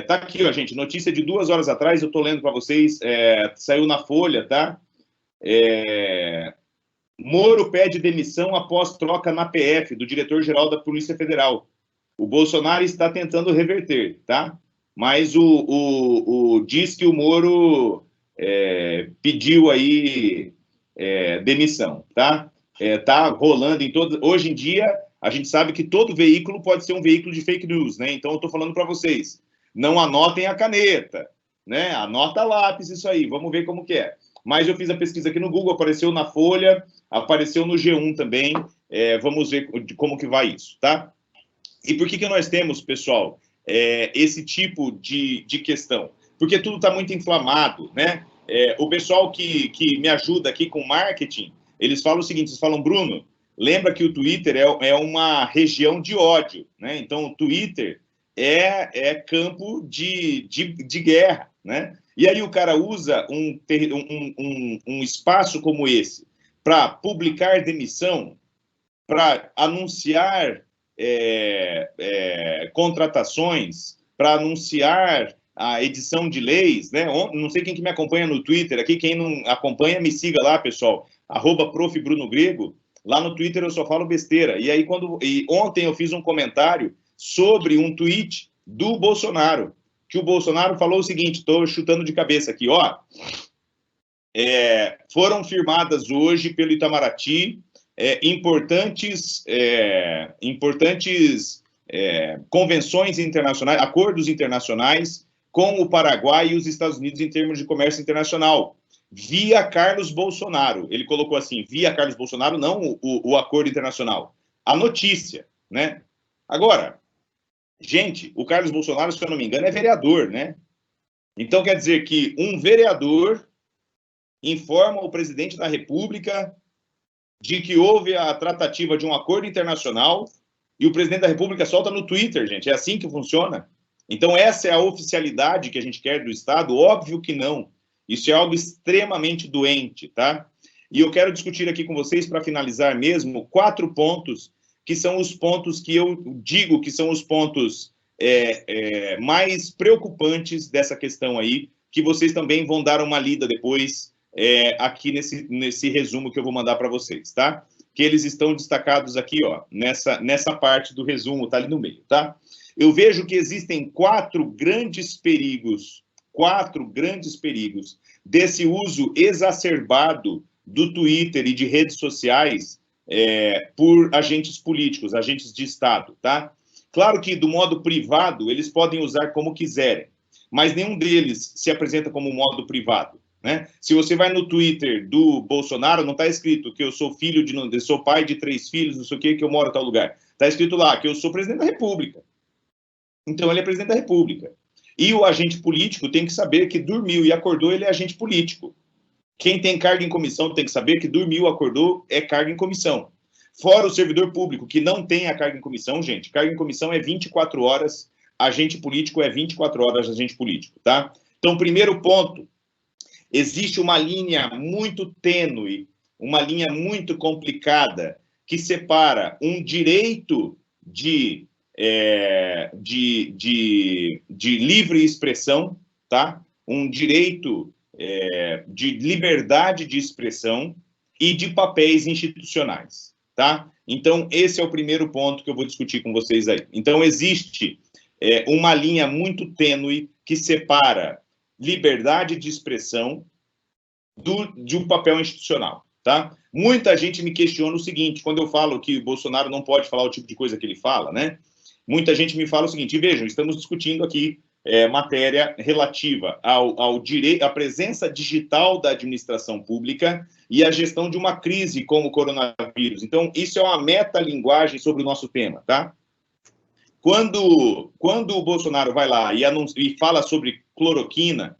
Tá aqui, ó, gente, notícia de 2 horas atrás, eu estou lendo para vocês, saiu na Folha, tá? Moro pede demissão após troca na PF do diretor-geral da Polícia Federal. O Bolsonaro está tentando reverter, tá? Mas diz que o Moro pediu aí demissão, tá? Tá rolando em todo... Hoje em dia, a gente sabe que todo veículo pode ser um veículo de fake news, né? Então, eu estou falando para vocês, não anotem a caneta, né? Anota lápis isso aí, vamos ver como que é. Mas eu fiz a pesquisa aqui no Google, apareceu na Folha, apareceu no G1 também, vamos ver como que vai isso, tá? E por que nós temos, pessoal, esse tipo de questão? Porque tudo está muito inflamado, né? O pessoal que me ajuda aqui com marketing, eles falam o seguinte, eles falam, Bruno, lembra que o Twitter é uma região de ódio, né? Então, o Twitter é campo de guerra, né? E aí o cara usa um espaço como esse para publicar demissão, para anunciar contratações, para anunciar a edição de leis, né? Não sei quem que me acompanha no Twitter aqui, quem não acompanha, me siga lá, pessoal, @prof.Bruno_Grego. Lá no Twitter eu só falo besteira. E aí, ontem eu fiz um comentário sobre um tweet do Bolsonaro, que o Bolsonaro falou o seguinte, estou chutando de cabeça aqui, ó. Foram firmadas hoje pelo Itamaraty importantes convenções internacionais, acordos internacionais com o Paraguai e os Estados Unidos em termos de comércio internacional, via Carlos Bolsonaro. Ele colocou assim, via Carlos Bolsonaro, não o acordo internacional. A notícia, né? Agora, gente, o Carlos Bolsonaro, se eu não me engano, é vereador, né? Então, quer dizer que um vereador informa o presidente da República de que houve a tratativa de um acordo internacional e o presidente da República solta no Twitter, gente. É assim que funciona? Então, essa é a oficialidade que a gente quer do Estado? Óbvio que não. Isso é algo extremamente doente, tá? E eu quero discutir aqui com vocês, para finalizar mesmo, 4 pontos, que são os pontos que eu digo que são os pontos mais preocupantes dessa questão aí, que vocês também vão dar uma lida depois aqui nesse resumo que eu vou mandar para vocês, tá? Que eles estão destacados aqui, ó, nessa parte do resumo, tá ali no meio, tá? Eu vejo que existem 4 grandes perigos desse uso exacerbado do Twitter e de redes sociais por agentes políticos, agentes de Estado, tá? Claro que, do modo privado, eles podem usar como quiserem, mas nenhum deles se apresenta como modo privado, né? Se você vai no Twitter do Bolsonaro, não está escrito que eu sou sou pai de 3 filhos, não sei o que eu moro em tal lugar. Está escrito lá que eu sou presidente da República. Então, ele é presidente da República. E o agente político tem que saber que dormiu e acordou, ele é agente político. Quem tem cargo em comissão tem que saber que dormiu, acordou, é cargo em comissão. Fora o servidor público, que não tem a carga em comissão, gente. Carga em comissão é 24 horas, agente político é 24 horas agente político, tá? Então, primeiro ponto, existe uma linha muito tênue, uma linha muito complicada, que separa um direito de livre expressão, tá? Um direito de liberdade de expressão e de papéis institucionais, tá? Então, esse é o primeiro ponto que eu vou discutir com vocês aí. Então, existe uma linha muito tênue que separa liberdade de expressão de um papel institucional, tá? Muita gente me questiona o seguinte, quando eu falo que o Bolsonaro não pode falar o tipo de coisa que ele fala, né? Muita gente me fala o seguinte, e vejam, estamos discutindo aqui matéria relativa ao direito, à presença digital da administração pública e à gestão de uma crise como o coronavírus. Então, isso é uma metalinguagem sobre o nosso tema, tá? Quando o Bolsonaro vai lá e fala sobre cloroquina,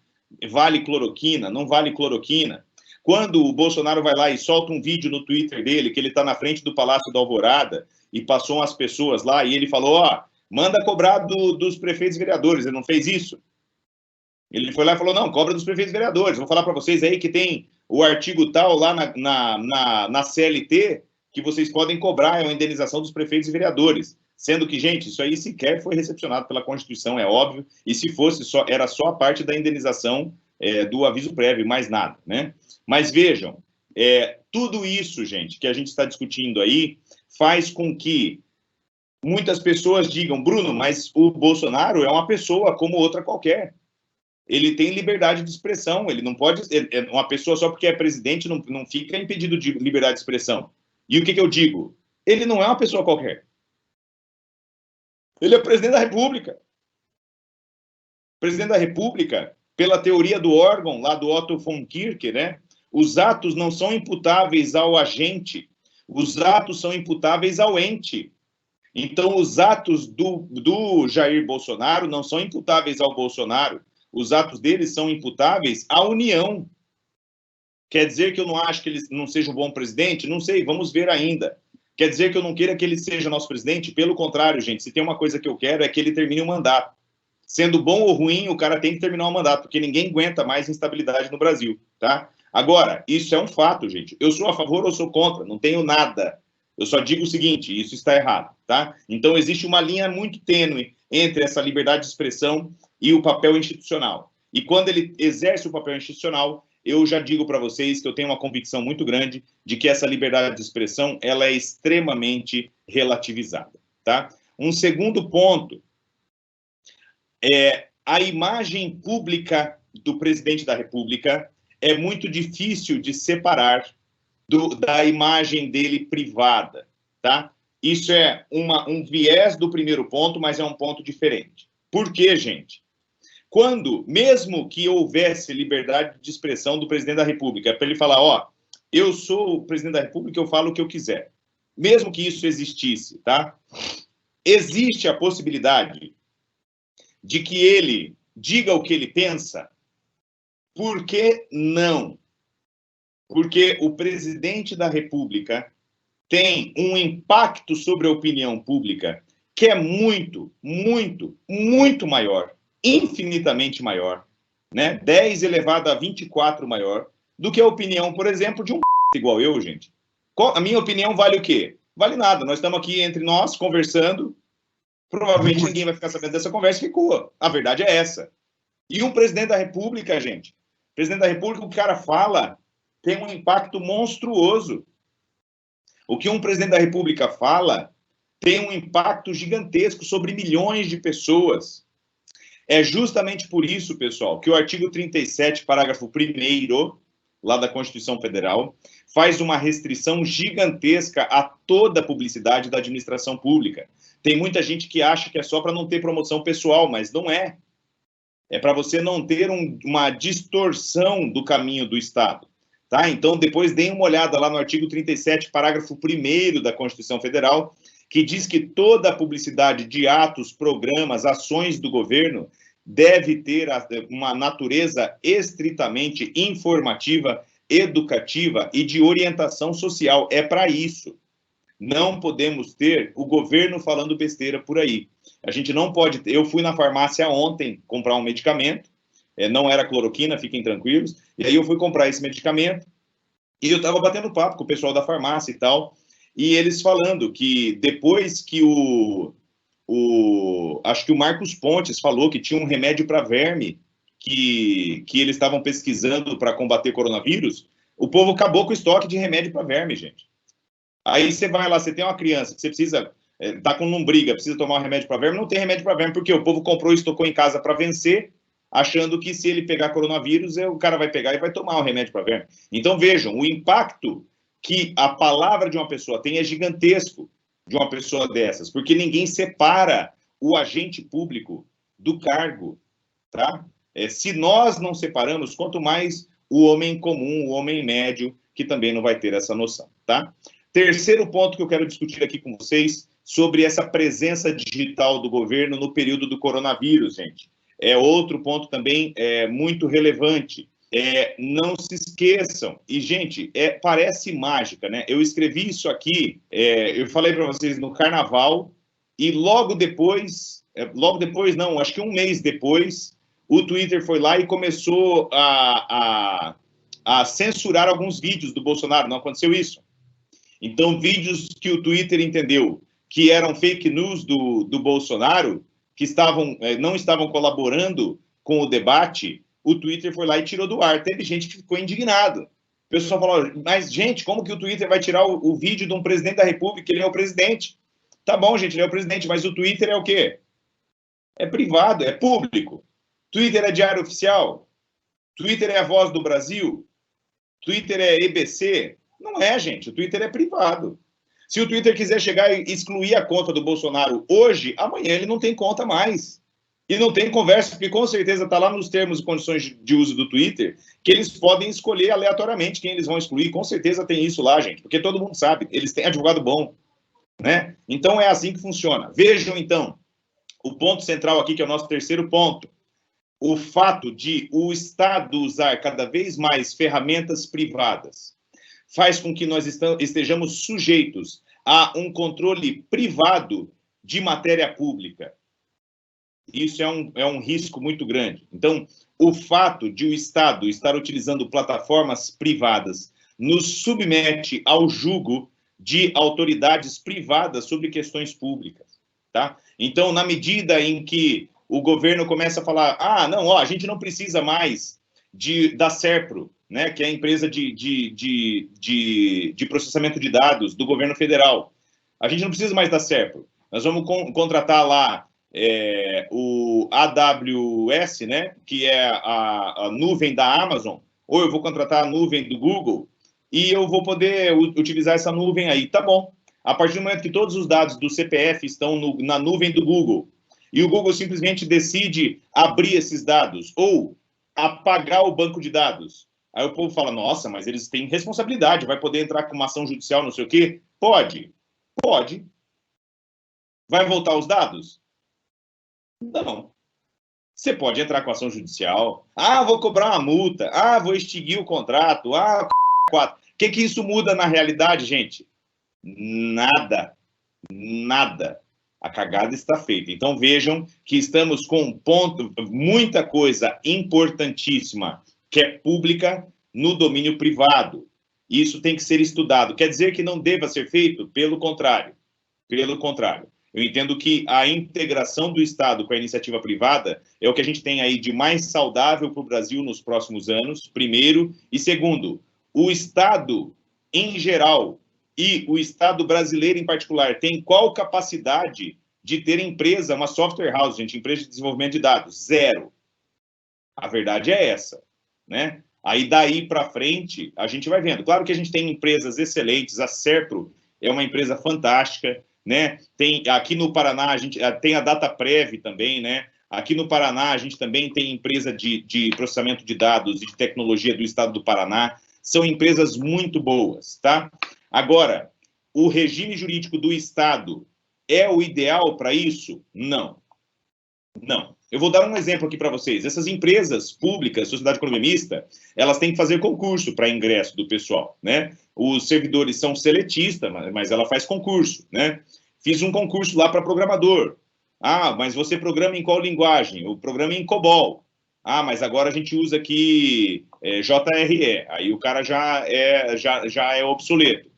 vale cloroquina, não vale cloroquina. Quando o Bolsonaro vai lá e solta um vídeo no Twitter dele, que ele está na frente do Palácio da Alvorada, e passou umas pessoas lá, e ele falou, ó, manda cobrar dos prefeitos e vereadores, ele não fez isso. Ele foi lá e falou, não, cobra dos prefeitos e vereadores, vou falar para vocês aí que tem o artigo tal lá na CLT, que vocês podem cobrar, é uma indenização dos prefeitos e vereadores. Sendo que, gente, isso aí sequer foi recepcionado pela Constituição, é óbvio, e se fosse, era só a parte da indenização do aviso prévio, mais nada, né? Mas vejam, tudo isso, gente, que a gente está discutindo aí, faz com que muitas pessoas digam, Bruno, mas o Bolsonaro é uma pessoa como outra qualquer. Ele tem liberdade de expressão, ele não pode... Uma pessoa só porque é presidente não fica impedido de liberdade de expressão. E o que eu digo? Ele não é uma pessoa qualquer. Ele é presidente da República. Presidente da República, pela teoria do órgão, lá do Otto von Kircher, né? Os atos não são imputáveis ao agente, os atos são imputáveis ao ente. Então, os atos do Jair Bolsonaro não são imputáveis ao Bolsonaro, os atos dele são imputáveis à União. Quer dizer que eu não acho que ele não seja um bom presidente? Não sei, vamos ver ainda. Quer dizer que eu não queira que ele seja nosso presidente? Pelo contrário, gente, se tem uma coisa que eu quero é que ele termine o mandato. Sendo bom ou ruim, o cara tem que terminar o mandato, porque ninguém aguenta mais instabilidade no Brasil, tá? Agora, isso é um fato, gente. Eu sou a favor ou sou contra? Não tenho nada. Eu só digo o seguinte, isso está errado, tá? Então, existe uma linha muito tênue entre essa liberdade de expressão e o papel institucional. E quando ele exerce o papel institucional, eu já digo para vocês que eu tenho uma convicção muito grande de que essa liberdade de expressão ela é extremamente relativizada, tá? Um segundo ponto a imagem pública do presidente da República é muito difícil de separar da imagem dele privada, tá? Isso é um viés do primeiro ponto, mas é um ponto diferente. Por quê, gente? Mesmo que houvesse liberdade de expressão do presidente da República, para ele falar, ó, eu sou o presidente da República, eu falo o que eu quiser. Mesmo que isso existisse, tá? Existe a possibilidade de que ele diga o que ele pensa? Por que não? Porque o presidente da República tem um impacto sobre a opinião pública que é muito, muito, muito maior, infinitamente maior, né? 10 elevado a 24 maior, do que a opinião, por exemplo, de um igual eu, gente. A minha opinião vale o quê? Vale nada. Nós estamos aqui entre nós, conversando. Provavelmente ninguém vai ficar sabendo dessa conversa e ficou. A verdade é essa. E um presidente da República, gente, presidente da República, o que o cara fala tem um impacto monstruoso. O que um presidente da República fala tem um impacto gigantesco sobre milhões de pessoas. É justamente por isso, pessoal, que o artigo 37, parágrafo 1º, lá da Constituição Federal, faz uma restrição gigantesca a toda a publicidade da administração pública. Tem muita gente que acha que é só para não ter promoção pessoal, mas não é. É para você não ter uma distorção do caminho do Estado. Tá? Então, depois deem uma olhada lá no artigo 37, parágrafo 1º da Constituição Federal, que diz que toda a publicidade de atos, programas, ações do governo deve ter uma natureza estritamente informativa, educativa e de orientação social. É para isso. Não podemos ter o governo falando besteira por aí. A gente não pode ter... Eu fui na farmácia ontem comprar um medicamento, não era cloroquina, fiquem tranquilos, e aí eu fui comprar esse medicamento, e eu estava batendo papo com o pessoal da farmácia e tal, e eles falando que depois que acho que o Marcos Pontes falou que tinha um remédio para verme que eles estavam pesquisando para combater coronavírus, o povo acabou com o estoque de remédio para verme, gente. Aí você vai lá, você tem uma criança que você precisa tá com lombriga, precisa tomar um remédio para verme, não tem remédio para verme, porque o povo comprou e estocou em casa para vencer, achando que se ele pegar coronavírus, o cara vai pegar e vai tomar o remédio para verme. Então, vejam, o impacto que a palavra de uma pessoa tem é gigantesco de uma pessoa dessas, porque ninguém separa o agente público do cargo, tá? Se nós não separamos, quanto mais o homem comum, o homem médio, que também não vai ter essa noção, tá? Terceiro ponto que eu quero discutir aqui com vocês, sobre essa presença digital do governo no período do coronavírus, gente. É outro ponto também muito relevante. Não se esqueçam, e gente, parece mágica, né? Eu escrevi isso aqui, eu falei para vocês no carnaval, e logo depois não, acho que um mês depois, o Twitter foi lá e começou a censurar alguns vídeos do Bolsonaro. Não aconteceu isso? Então, vídeos que o Twitter entendeu que eram fake news do Bolsonaro, que não estavam colaborando com o debate, o Twitter foi lá e tirou do ar. Teve gente que ficou indignado. O pessoal falou, mas, gente, como que o Twitter vai tirar o vídeo de um presidente da República? Ele é o presidente. Tá bom, gente, ele é o presidente, mas o Twitter é o quê? É privado, é público. Twitter é diário oficial. Twitter é a voz do Brasil. Twitter é EBC. Não é, gente. O Twitter é privado. Se o Twitter quiser chegar e excluir a conta do Bolsonaro hoje, amanhã ele não tem conta mais. E não tem conversa, porque com certeza está lá nos termos e condições de uso do Twitter, que eles podem escolher aleatoriamente quem eles vão excluir. Com certeza tem isso lá, gente, porque todo mundo sabe, eles têm advogado bom, né? Então é assim que funciona. Vejam, então, o ponto central aqui, que é o nosso terceiro ponto. O fato de o Estado usar cada vez mais ferramentas privadas faz com que nós estejamos sujeitos a um controle privado de matéria pública. Isso é um risco muito grande. Então, o fato de o Estado estar utilizando plataformas privadas nos submete ao jugo de autoridades privadas sobre questões públicas, tá? Então, na medida em que o governo começa a falar, a gente não precisa mais da Serpro, né, que é a empresa de processamento de dados do governo federal. A gente não precisa mais da Serpro. Nós vamos contratar lá o AWS, né, que é a nuvem da Amazon, ou eu vou contratar a nuvem do Google, e eu vou poder utilizar essa nuvem aí. Tá bom. A partir do momento que todos os dados do CPF estão na nuvem do Google, e o Google simplesmente decide abrir esses dados, ou apagar o banco de dados, aí o povo fala, nossa, mas eles têm responsabilidade, vai poder entrar com uma ação judicial, não sei o quê? Pode. Vai voltar os dados? Não. Você pode entrar com ação judicial. Vou cobrar uma multa. Vou extinguir o contrato. O que isso muda na realidade, gente? Nada. A cagada está feita. Então, vejam que estamos com muita coisa importantíssima que é pública no domínio privado. Isso tem que ser estudado. Quer dizer que não deva ser feito? Pelo contrário. Eu entendo que a integração do Estado com a iniciativa privada é o que a gente tem aí de mais saudável para o Brasil nos próximos anos, primeiro. E segundo, o Estado em geral e o Estado brasileiro em particular tem qual capacidade de ter empresa, uma software house, gente, empresa de desenvolvimento de dados? Zero. A verdade é essa, né? Aí daí para frente a gente vai vendo. Claro que a gente tem empresas excelentes, a Serpro é uma empresa fantástica, né? Aqui no Paraná a gente tem a DataPrev também, né? Aqui no Paraná a gente também tem empresa de processamento de dados e de tecnologia do Estado do Paraná. São empresas muito boas, tá? Agora, o regime jurídico do Estado é o ideal para isso? Não. Eu vou dar um exemplo aqui para vocês. Essas empresas públicas, sociedade economia mista, elas têm que fazer concurso para ingresso do pessoal, né? Os servidores são seletistas, mas ela faz concurso, né? Fiz um concurso lá para programador. Mas você programa em qual linguagem? Eu programo em COBOL. Mas agora a gente usa aqui JRE. Aí o cara já é obsoleto.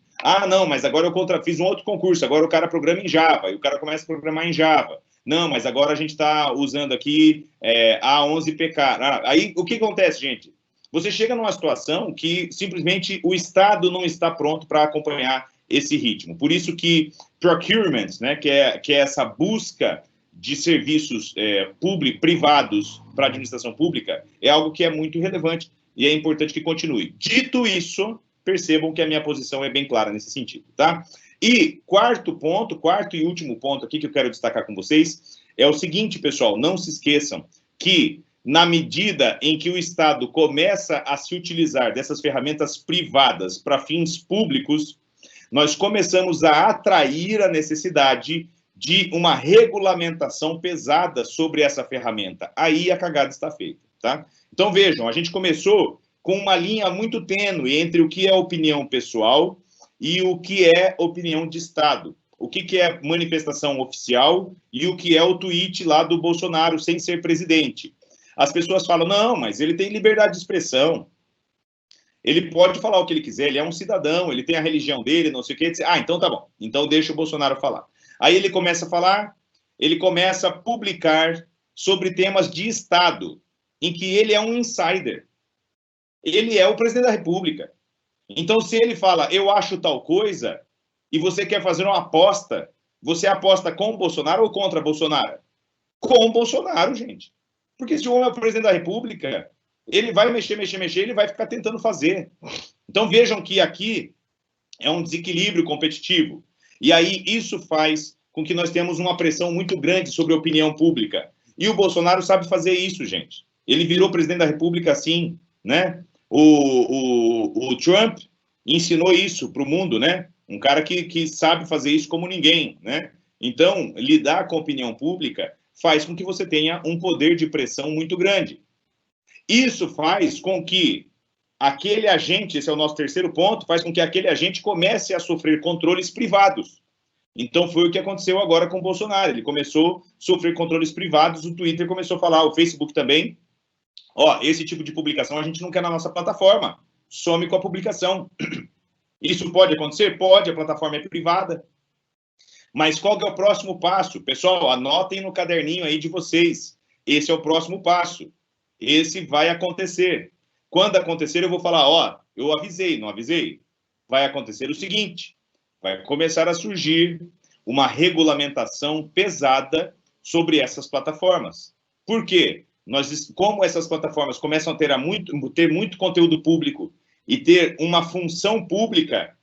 Não, mas agora eu fiz um outro concurso. Agora o cara programa em Java. E o cara começa a programar em Java. Não, mas agora a gente está usando aqui A11PK. Aí o que acontece, gente? Você chega numa situação que simplesmente o Estado não está pronto para acompanhar esse ritmo. Por isso que procurement, né, que é essa busca de serviços privados para a administração pública, é algo que é muito relevante e é importante que continue. Dito isso, percebam que a minha posição é bem clara nesse sentido, tá? E quarto e último ponto aqui que eu quero destacar com vocês é o seguinte, pessoal, não se esqueçam que na medida em que o Estado começa a se utilizar dessas ferramentas privadas para fins públicos, nós começamos a atrair a necessidade de uma regulamentação pesada sobre essa ferramenta. Aí a cagada está feita, tá? Então, vejam, a gente começou com uma linha muito tênue entre o que é opinião pessoal e o que é opinião de Estado. O que é manifestação oficial e o que é o tweet lá do Bolsonaro sem ser presidente. As pessoas falam, não, mas ele tem liberdade de expressão. Ele pode falar o que ele quiser, ele é um cidadão, ele tem a religião dele, não sei o quê. Ah, então tá bom, então deixa o Bolsonaro falar. Aí ele começa a falar, ele começa a publicar sobre temas de Estado, em que ele é um insider. Ele é o presidente da República. Então, se ele fala, eu acho tal coisa, e você quer fazer uma aposta, você aposta com o Bolsonaro ou contra o Bolsonaro? Com o Bolsonaro, gente. Porque se o homem é o presidente da República, ele vai mexer, ele vai ficar tentando fazer. Então, vejam que aqui é um desequilíbrio competitivo. E aí, isso faz com que nós tenhamos uma pressão muito grande sobre a opinião pública. E o Bolsonaro sabe fazer isso, gente. Ele virou presidente da República assim, né? O Trump ensinou isso para o mundo, né? Um cara que sabe fazer isso como ninguém, né? Então, lidar com a opinião pública faz com que você tenha um poder de pressão muito grande. Isso faz com que aquele agente, esse é o nosso terceiro ponto, faz com que aquele agente comece a sofrer controles privados. Então, foi o que aconteceu agora com o Bolsonaro. Ele começou a sofrer controles privados, o Twitter começou a falar, o Facebook também. Ó, esse tipo de publicação a gente não quer na nossa plataforma. Some com a publicação. Isso pode acontecer? Pode, a plataforma é privada. Mas qual que é o próximo passo? Pessoal, anotem no caderninho aí de vocês. Esse é o próximo passo. Esse vai acontecer. Quando acontecer, eu vou falar, ó, eu avisei, não avisei? Vai acontecer o seguinte, vai começar a surgir uma regulamentação pesada sobre essas plataformas. Por quê? Como essas plataformas começam a ter muito conteúdo público e ter uma função pública,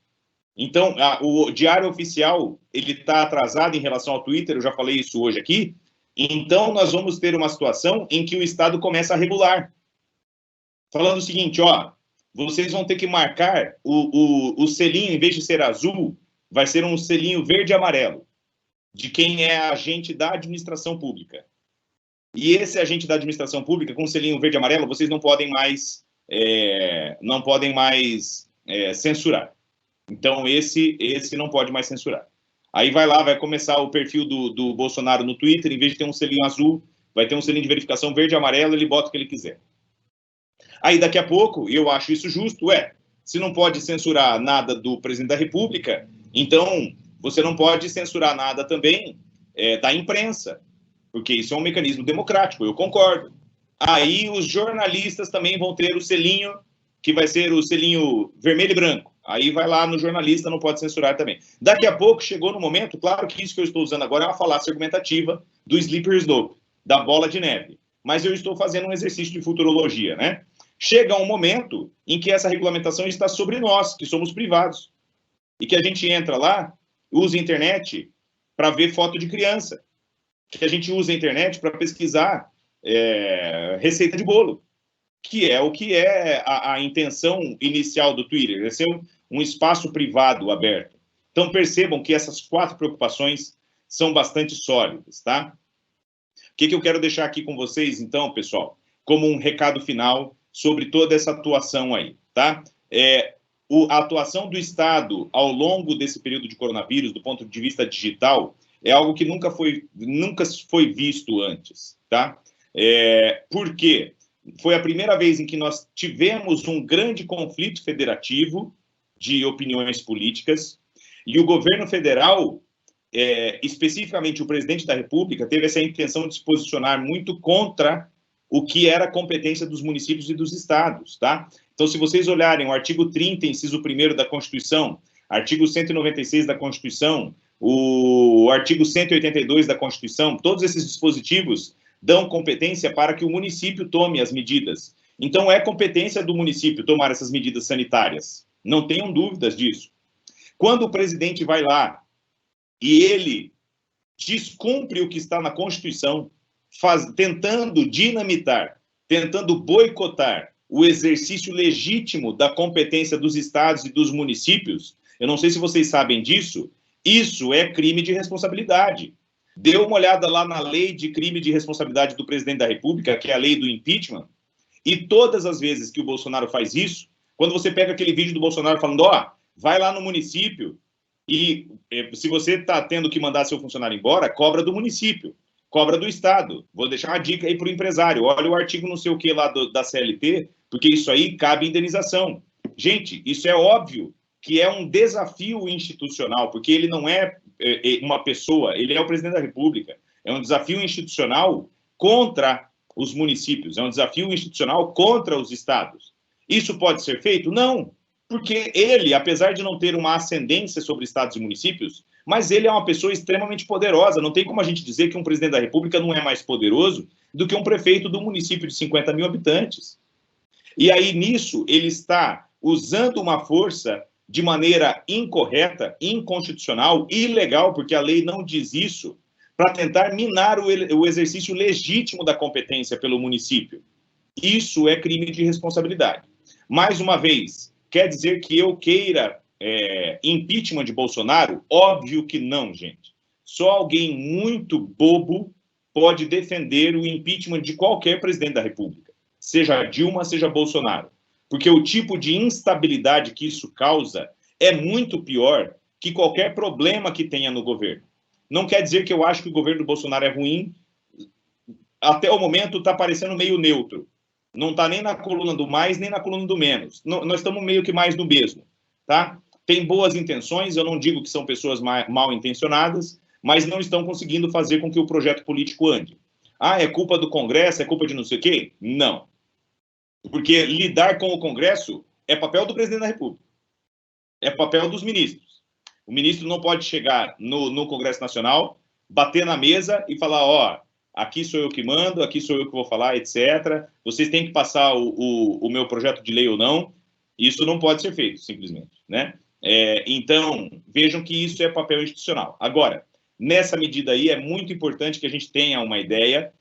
então o Diário Oficial ele está atrasado em relação ao Twitter, eu já falei isso hoje aqui, então nós vamos ter uma situação em que o Estado começa a regular. Falando o seguinte, ó, vocês vão ter que marcar o selinho, em vez de ser azul, vai ser um selinho verde e amarelo, de quem é agente da administração pública. E esse agente da administração pública, com o selinho verde e amarelo, vocês não podem mais, censurar. Então, esse não pode mais censurar. Aí vai lá, vai começar o perfil do Bolsonaro no Twitter, em vez de ter um selinho azul, vai ter um selinho de verificação verde e amarelo, ele bota o que ele quiser. Aí, daqui a pouco, eu acho isso justo, se não pode censurar nada do presidente da República, então você não pode censurar nada também da imprensa, porque isso é um mecanismo democrático, eu concordo. Aí os jornalistas também vão ter o selinho, que vai ser o selinho vermelho e branco. Aí vai lá no jornalista, não pode censurar também. Daqui a pouco, chegou no momento, claro que isso que eu estou usando agora é uma falácia argumentativa do slippery slope, da bola de neve. Mas eu estou fazendo um exercício de futurologia, né? Chega um momento em que essa regulamentação está sobre nós, que somos privados. E que a gente entra lá, usa a internet para ver foto de criança. Que a gente usa a internet para pesquisar receita de bolo. Que é o que é a intenção inicial do Twitter, é ser um espaço privado aberto. Então, percebam que essas 4 preocupações são bastante sólidas, tá? O que eu quero deixar aqui com vocês, então, pessoal, como um recado final sobre toda essa atuação aí, tá? A atuação do Estado ao longo desse período de coronavírus, do ponto de vista digital, é algo que nunca foi visto antes, tá? Por quê? Foi a primeira vez em que nós tivemos um grande conflito federativo de opiniões políticas e o governo federal, especificamente o presidente da República, teve essa intenção de se posicionar muito contra o que era a competência dos municípios e dos estados, tá? Então, se vocês olharem o artigo 30, inciso 1º da Constituição, artigo 196 da Constituição, o artigo 182 da Constituição, todos esses dispositivos dão competência para que o município tome as medidas. Então, é competência do município tomar essas medidas sanitárias. Não tenham dúvidas disso. Quando o presidente vai lá e ele descumpre o que está na Constituição, tentando dinamitar, tentando boicotar o exercício legítimo da competência dos estados e dos municípios, eu não sei se vocês sabem disso, isso é crime de responsabilidade. Dê uma olhada lá na lei de crime de responsabilidade do presidente da República, que é a lei do impeachment, e todas as vezes que o Bolsonaro faz isso, quando você pega aquele vídeo do Bolsonaro falando, ó, vai lá no município e se você está tendo que mandar seu funcionário embora, cobra do município, cobra do Estado. Vou deixar uma dica aí para o empresário, olha o artigo não sei o que lá da CLT, porque isso aí cabe indenização. Gente, isso é óbvio que é um desafio institucional, porque ele não é uma pessoa, ele é o presidente da República. É um desafio institucional contra os municípios, é um desafio institucional contra os estados. Isso pode ser feito? Não, porque ele, apesar de não ter uma ascendência sobre estados e municípios, mas ele é uma pessoa extremamente poderosa. Não tem como a gente dizer que um presidente da República não é mais poderoso do que um prefeito do município de 50 mil habitantes. E aí, nisso, ele está usando uma força de maneira incorreta, inconstitucional, ilegal, porque a lei não diz isso, para tentar minar o exercício legítimo da competência pelo município. Isso é crime de responsabilidade. Mais uma vez, quer dizer que eu queira impeachment de Bolsonaro? Óbvio que não, gente. Só alguém muito bobo pode defender o impeachment de qualquer presidente da República, seja Dilma, seja Bolsonaro. Porque o tipo de instabilidade que isso causa é muito pior que qualquer problema que tenha no governo. Não quer dizer que eu acho que o governo do Bolsonaro é ruim. Até o momento está parecendo meio neutro. Não está nem na coluna do mais, nem na coluna do menos. Nós estamos meio que mais no mesmo, tá? Tem boas intenções, eu não digo que são pessoas mal intencionadas, mas não estão conseguindo fazer com que o projeto político ande. Ah, é culpa do Congresso, é culpa de não sei o quê? Não. Porque lidar com o Congresso é papel do presidente da República. É papel dos ministros. O ministro não pode chegar no Congresso Nacional, bater na mesa e falar, ó, aqui sou eu que mando, aqui sou eu que vou falar, etc. Vocês têm que passar o meu projeto de lei ou não. Isso não pode ser feito, simplesmente, né? Então, vejam que isso é papel institucional. Agora, nessa medida aí, é muito importante que a gente tenha uma ideia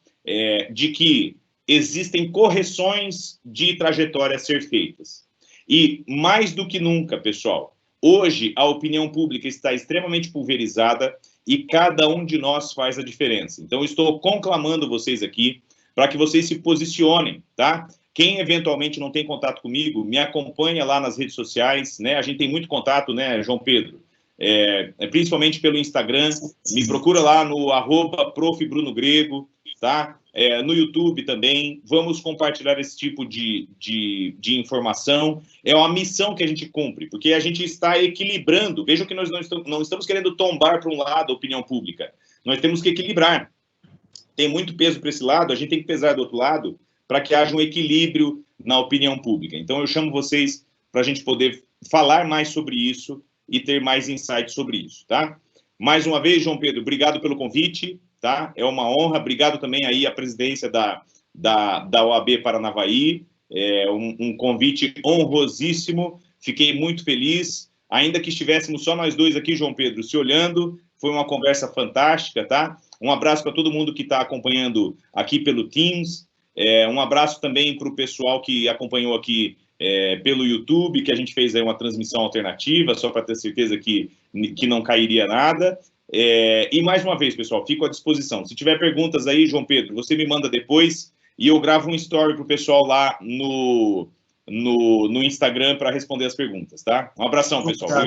de que existem correções de trajetória a ser feitas. E, mais do que nunca, pessoal, hoje a opinião pública está extremamente pulverizada e cada um de nós faz a diferença. Então, eu estou conclamando vocês aqui para que vocês se posicionem, tá? Quem eventualmente não tem contato comigo, me acompanha lá nas redes sociais, né? A gente tem muito contato, né, João Pedro? Principalmente pelo Instagram, me procura lá no @profbrunogrego, tá? No YouTube também, vamos compartilhar esse tipo de informação. É uma missão que a gente cumpre, porque a gente está equilibrando. Vejam que nós não estamos querendo tombar para um lado a opinião pública. Nós temos que equilibrar. Tem muito peso para esse lado, a gente tem que pesar do outro lado para que haja um equilíbrio na opinião pública. Então, eu chamo vocês para a gente poder falar mais sobre isso e ter mais insights sobre isso, tá? Mais uma vez, João Pedro, obrigado pelo convite, tá? É uma honra. Obrigado também aí à presidência da OAB Paranavaí. É um convite honrosíssimo. Fiquei muito feliz. Ainda que estivéssemos só nós dois aqui, João Pedro, se olhando, foi uma conversa fantástica, tá? Um abraço para todo mundo que está acompanhando aqui pelo Teams. Um abraço também para o pessoal que acompanhou aqui pelo YouTube, que a gente fez aí uma transmissão alternativa, só para ter certeza que não cairia nada. E mais uma vez, pessoal, fico à disposição. Se tiver perguntas aí, João Pedro, você me manda depois e eu gravo um story para o pessoal lá no Instagram para responder as perguntas, tá? Um abração, pessoal.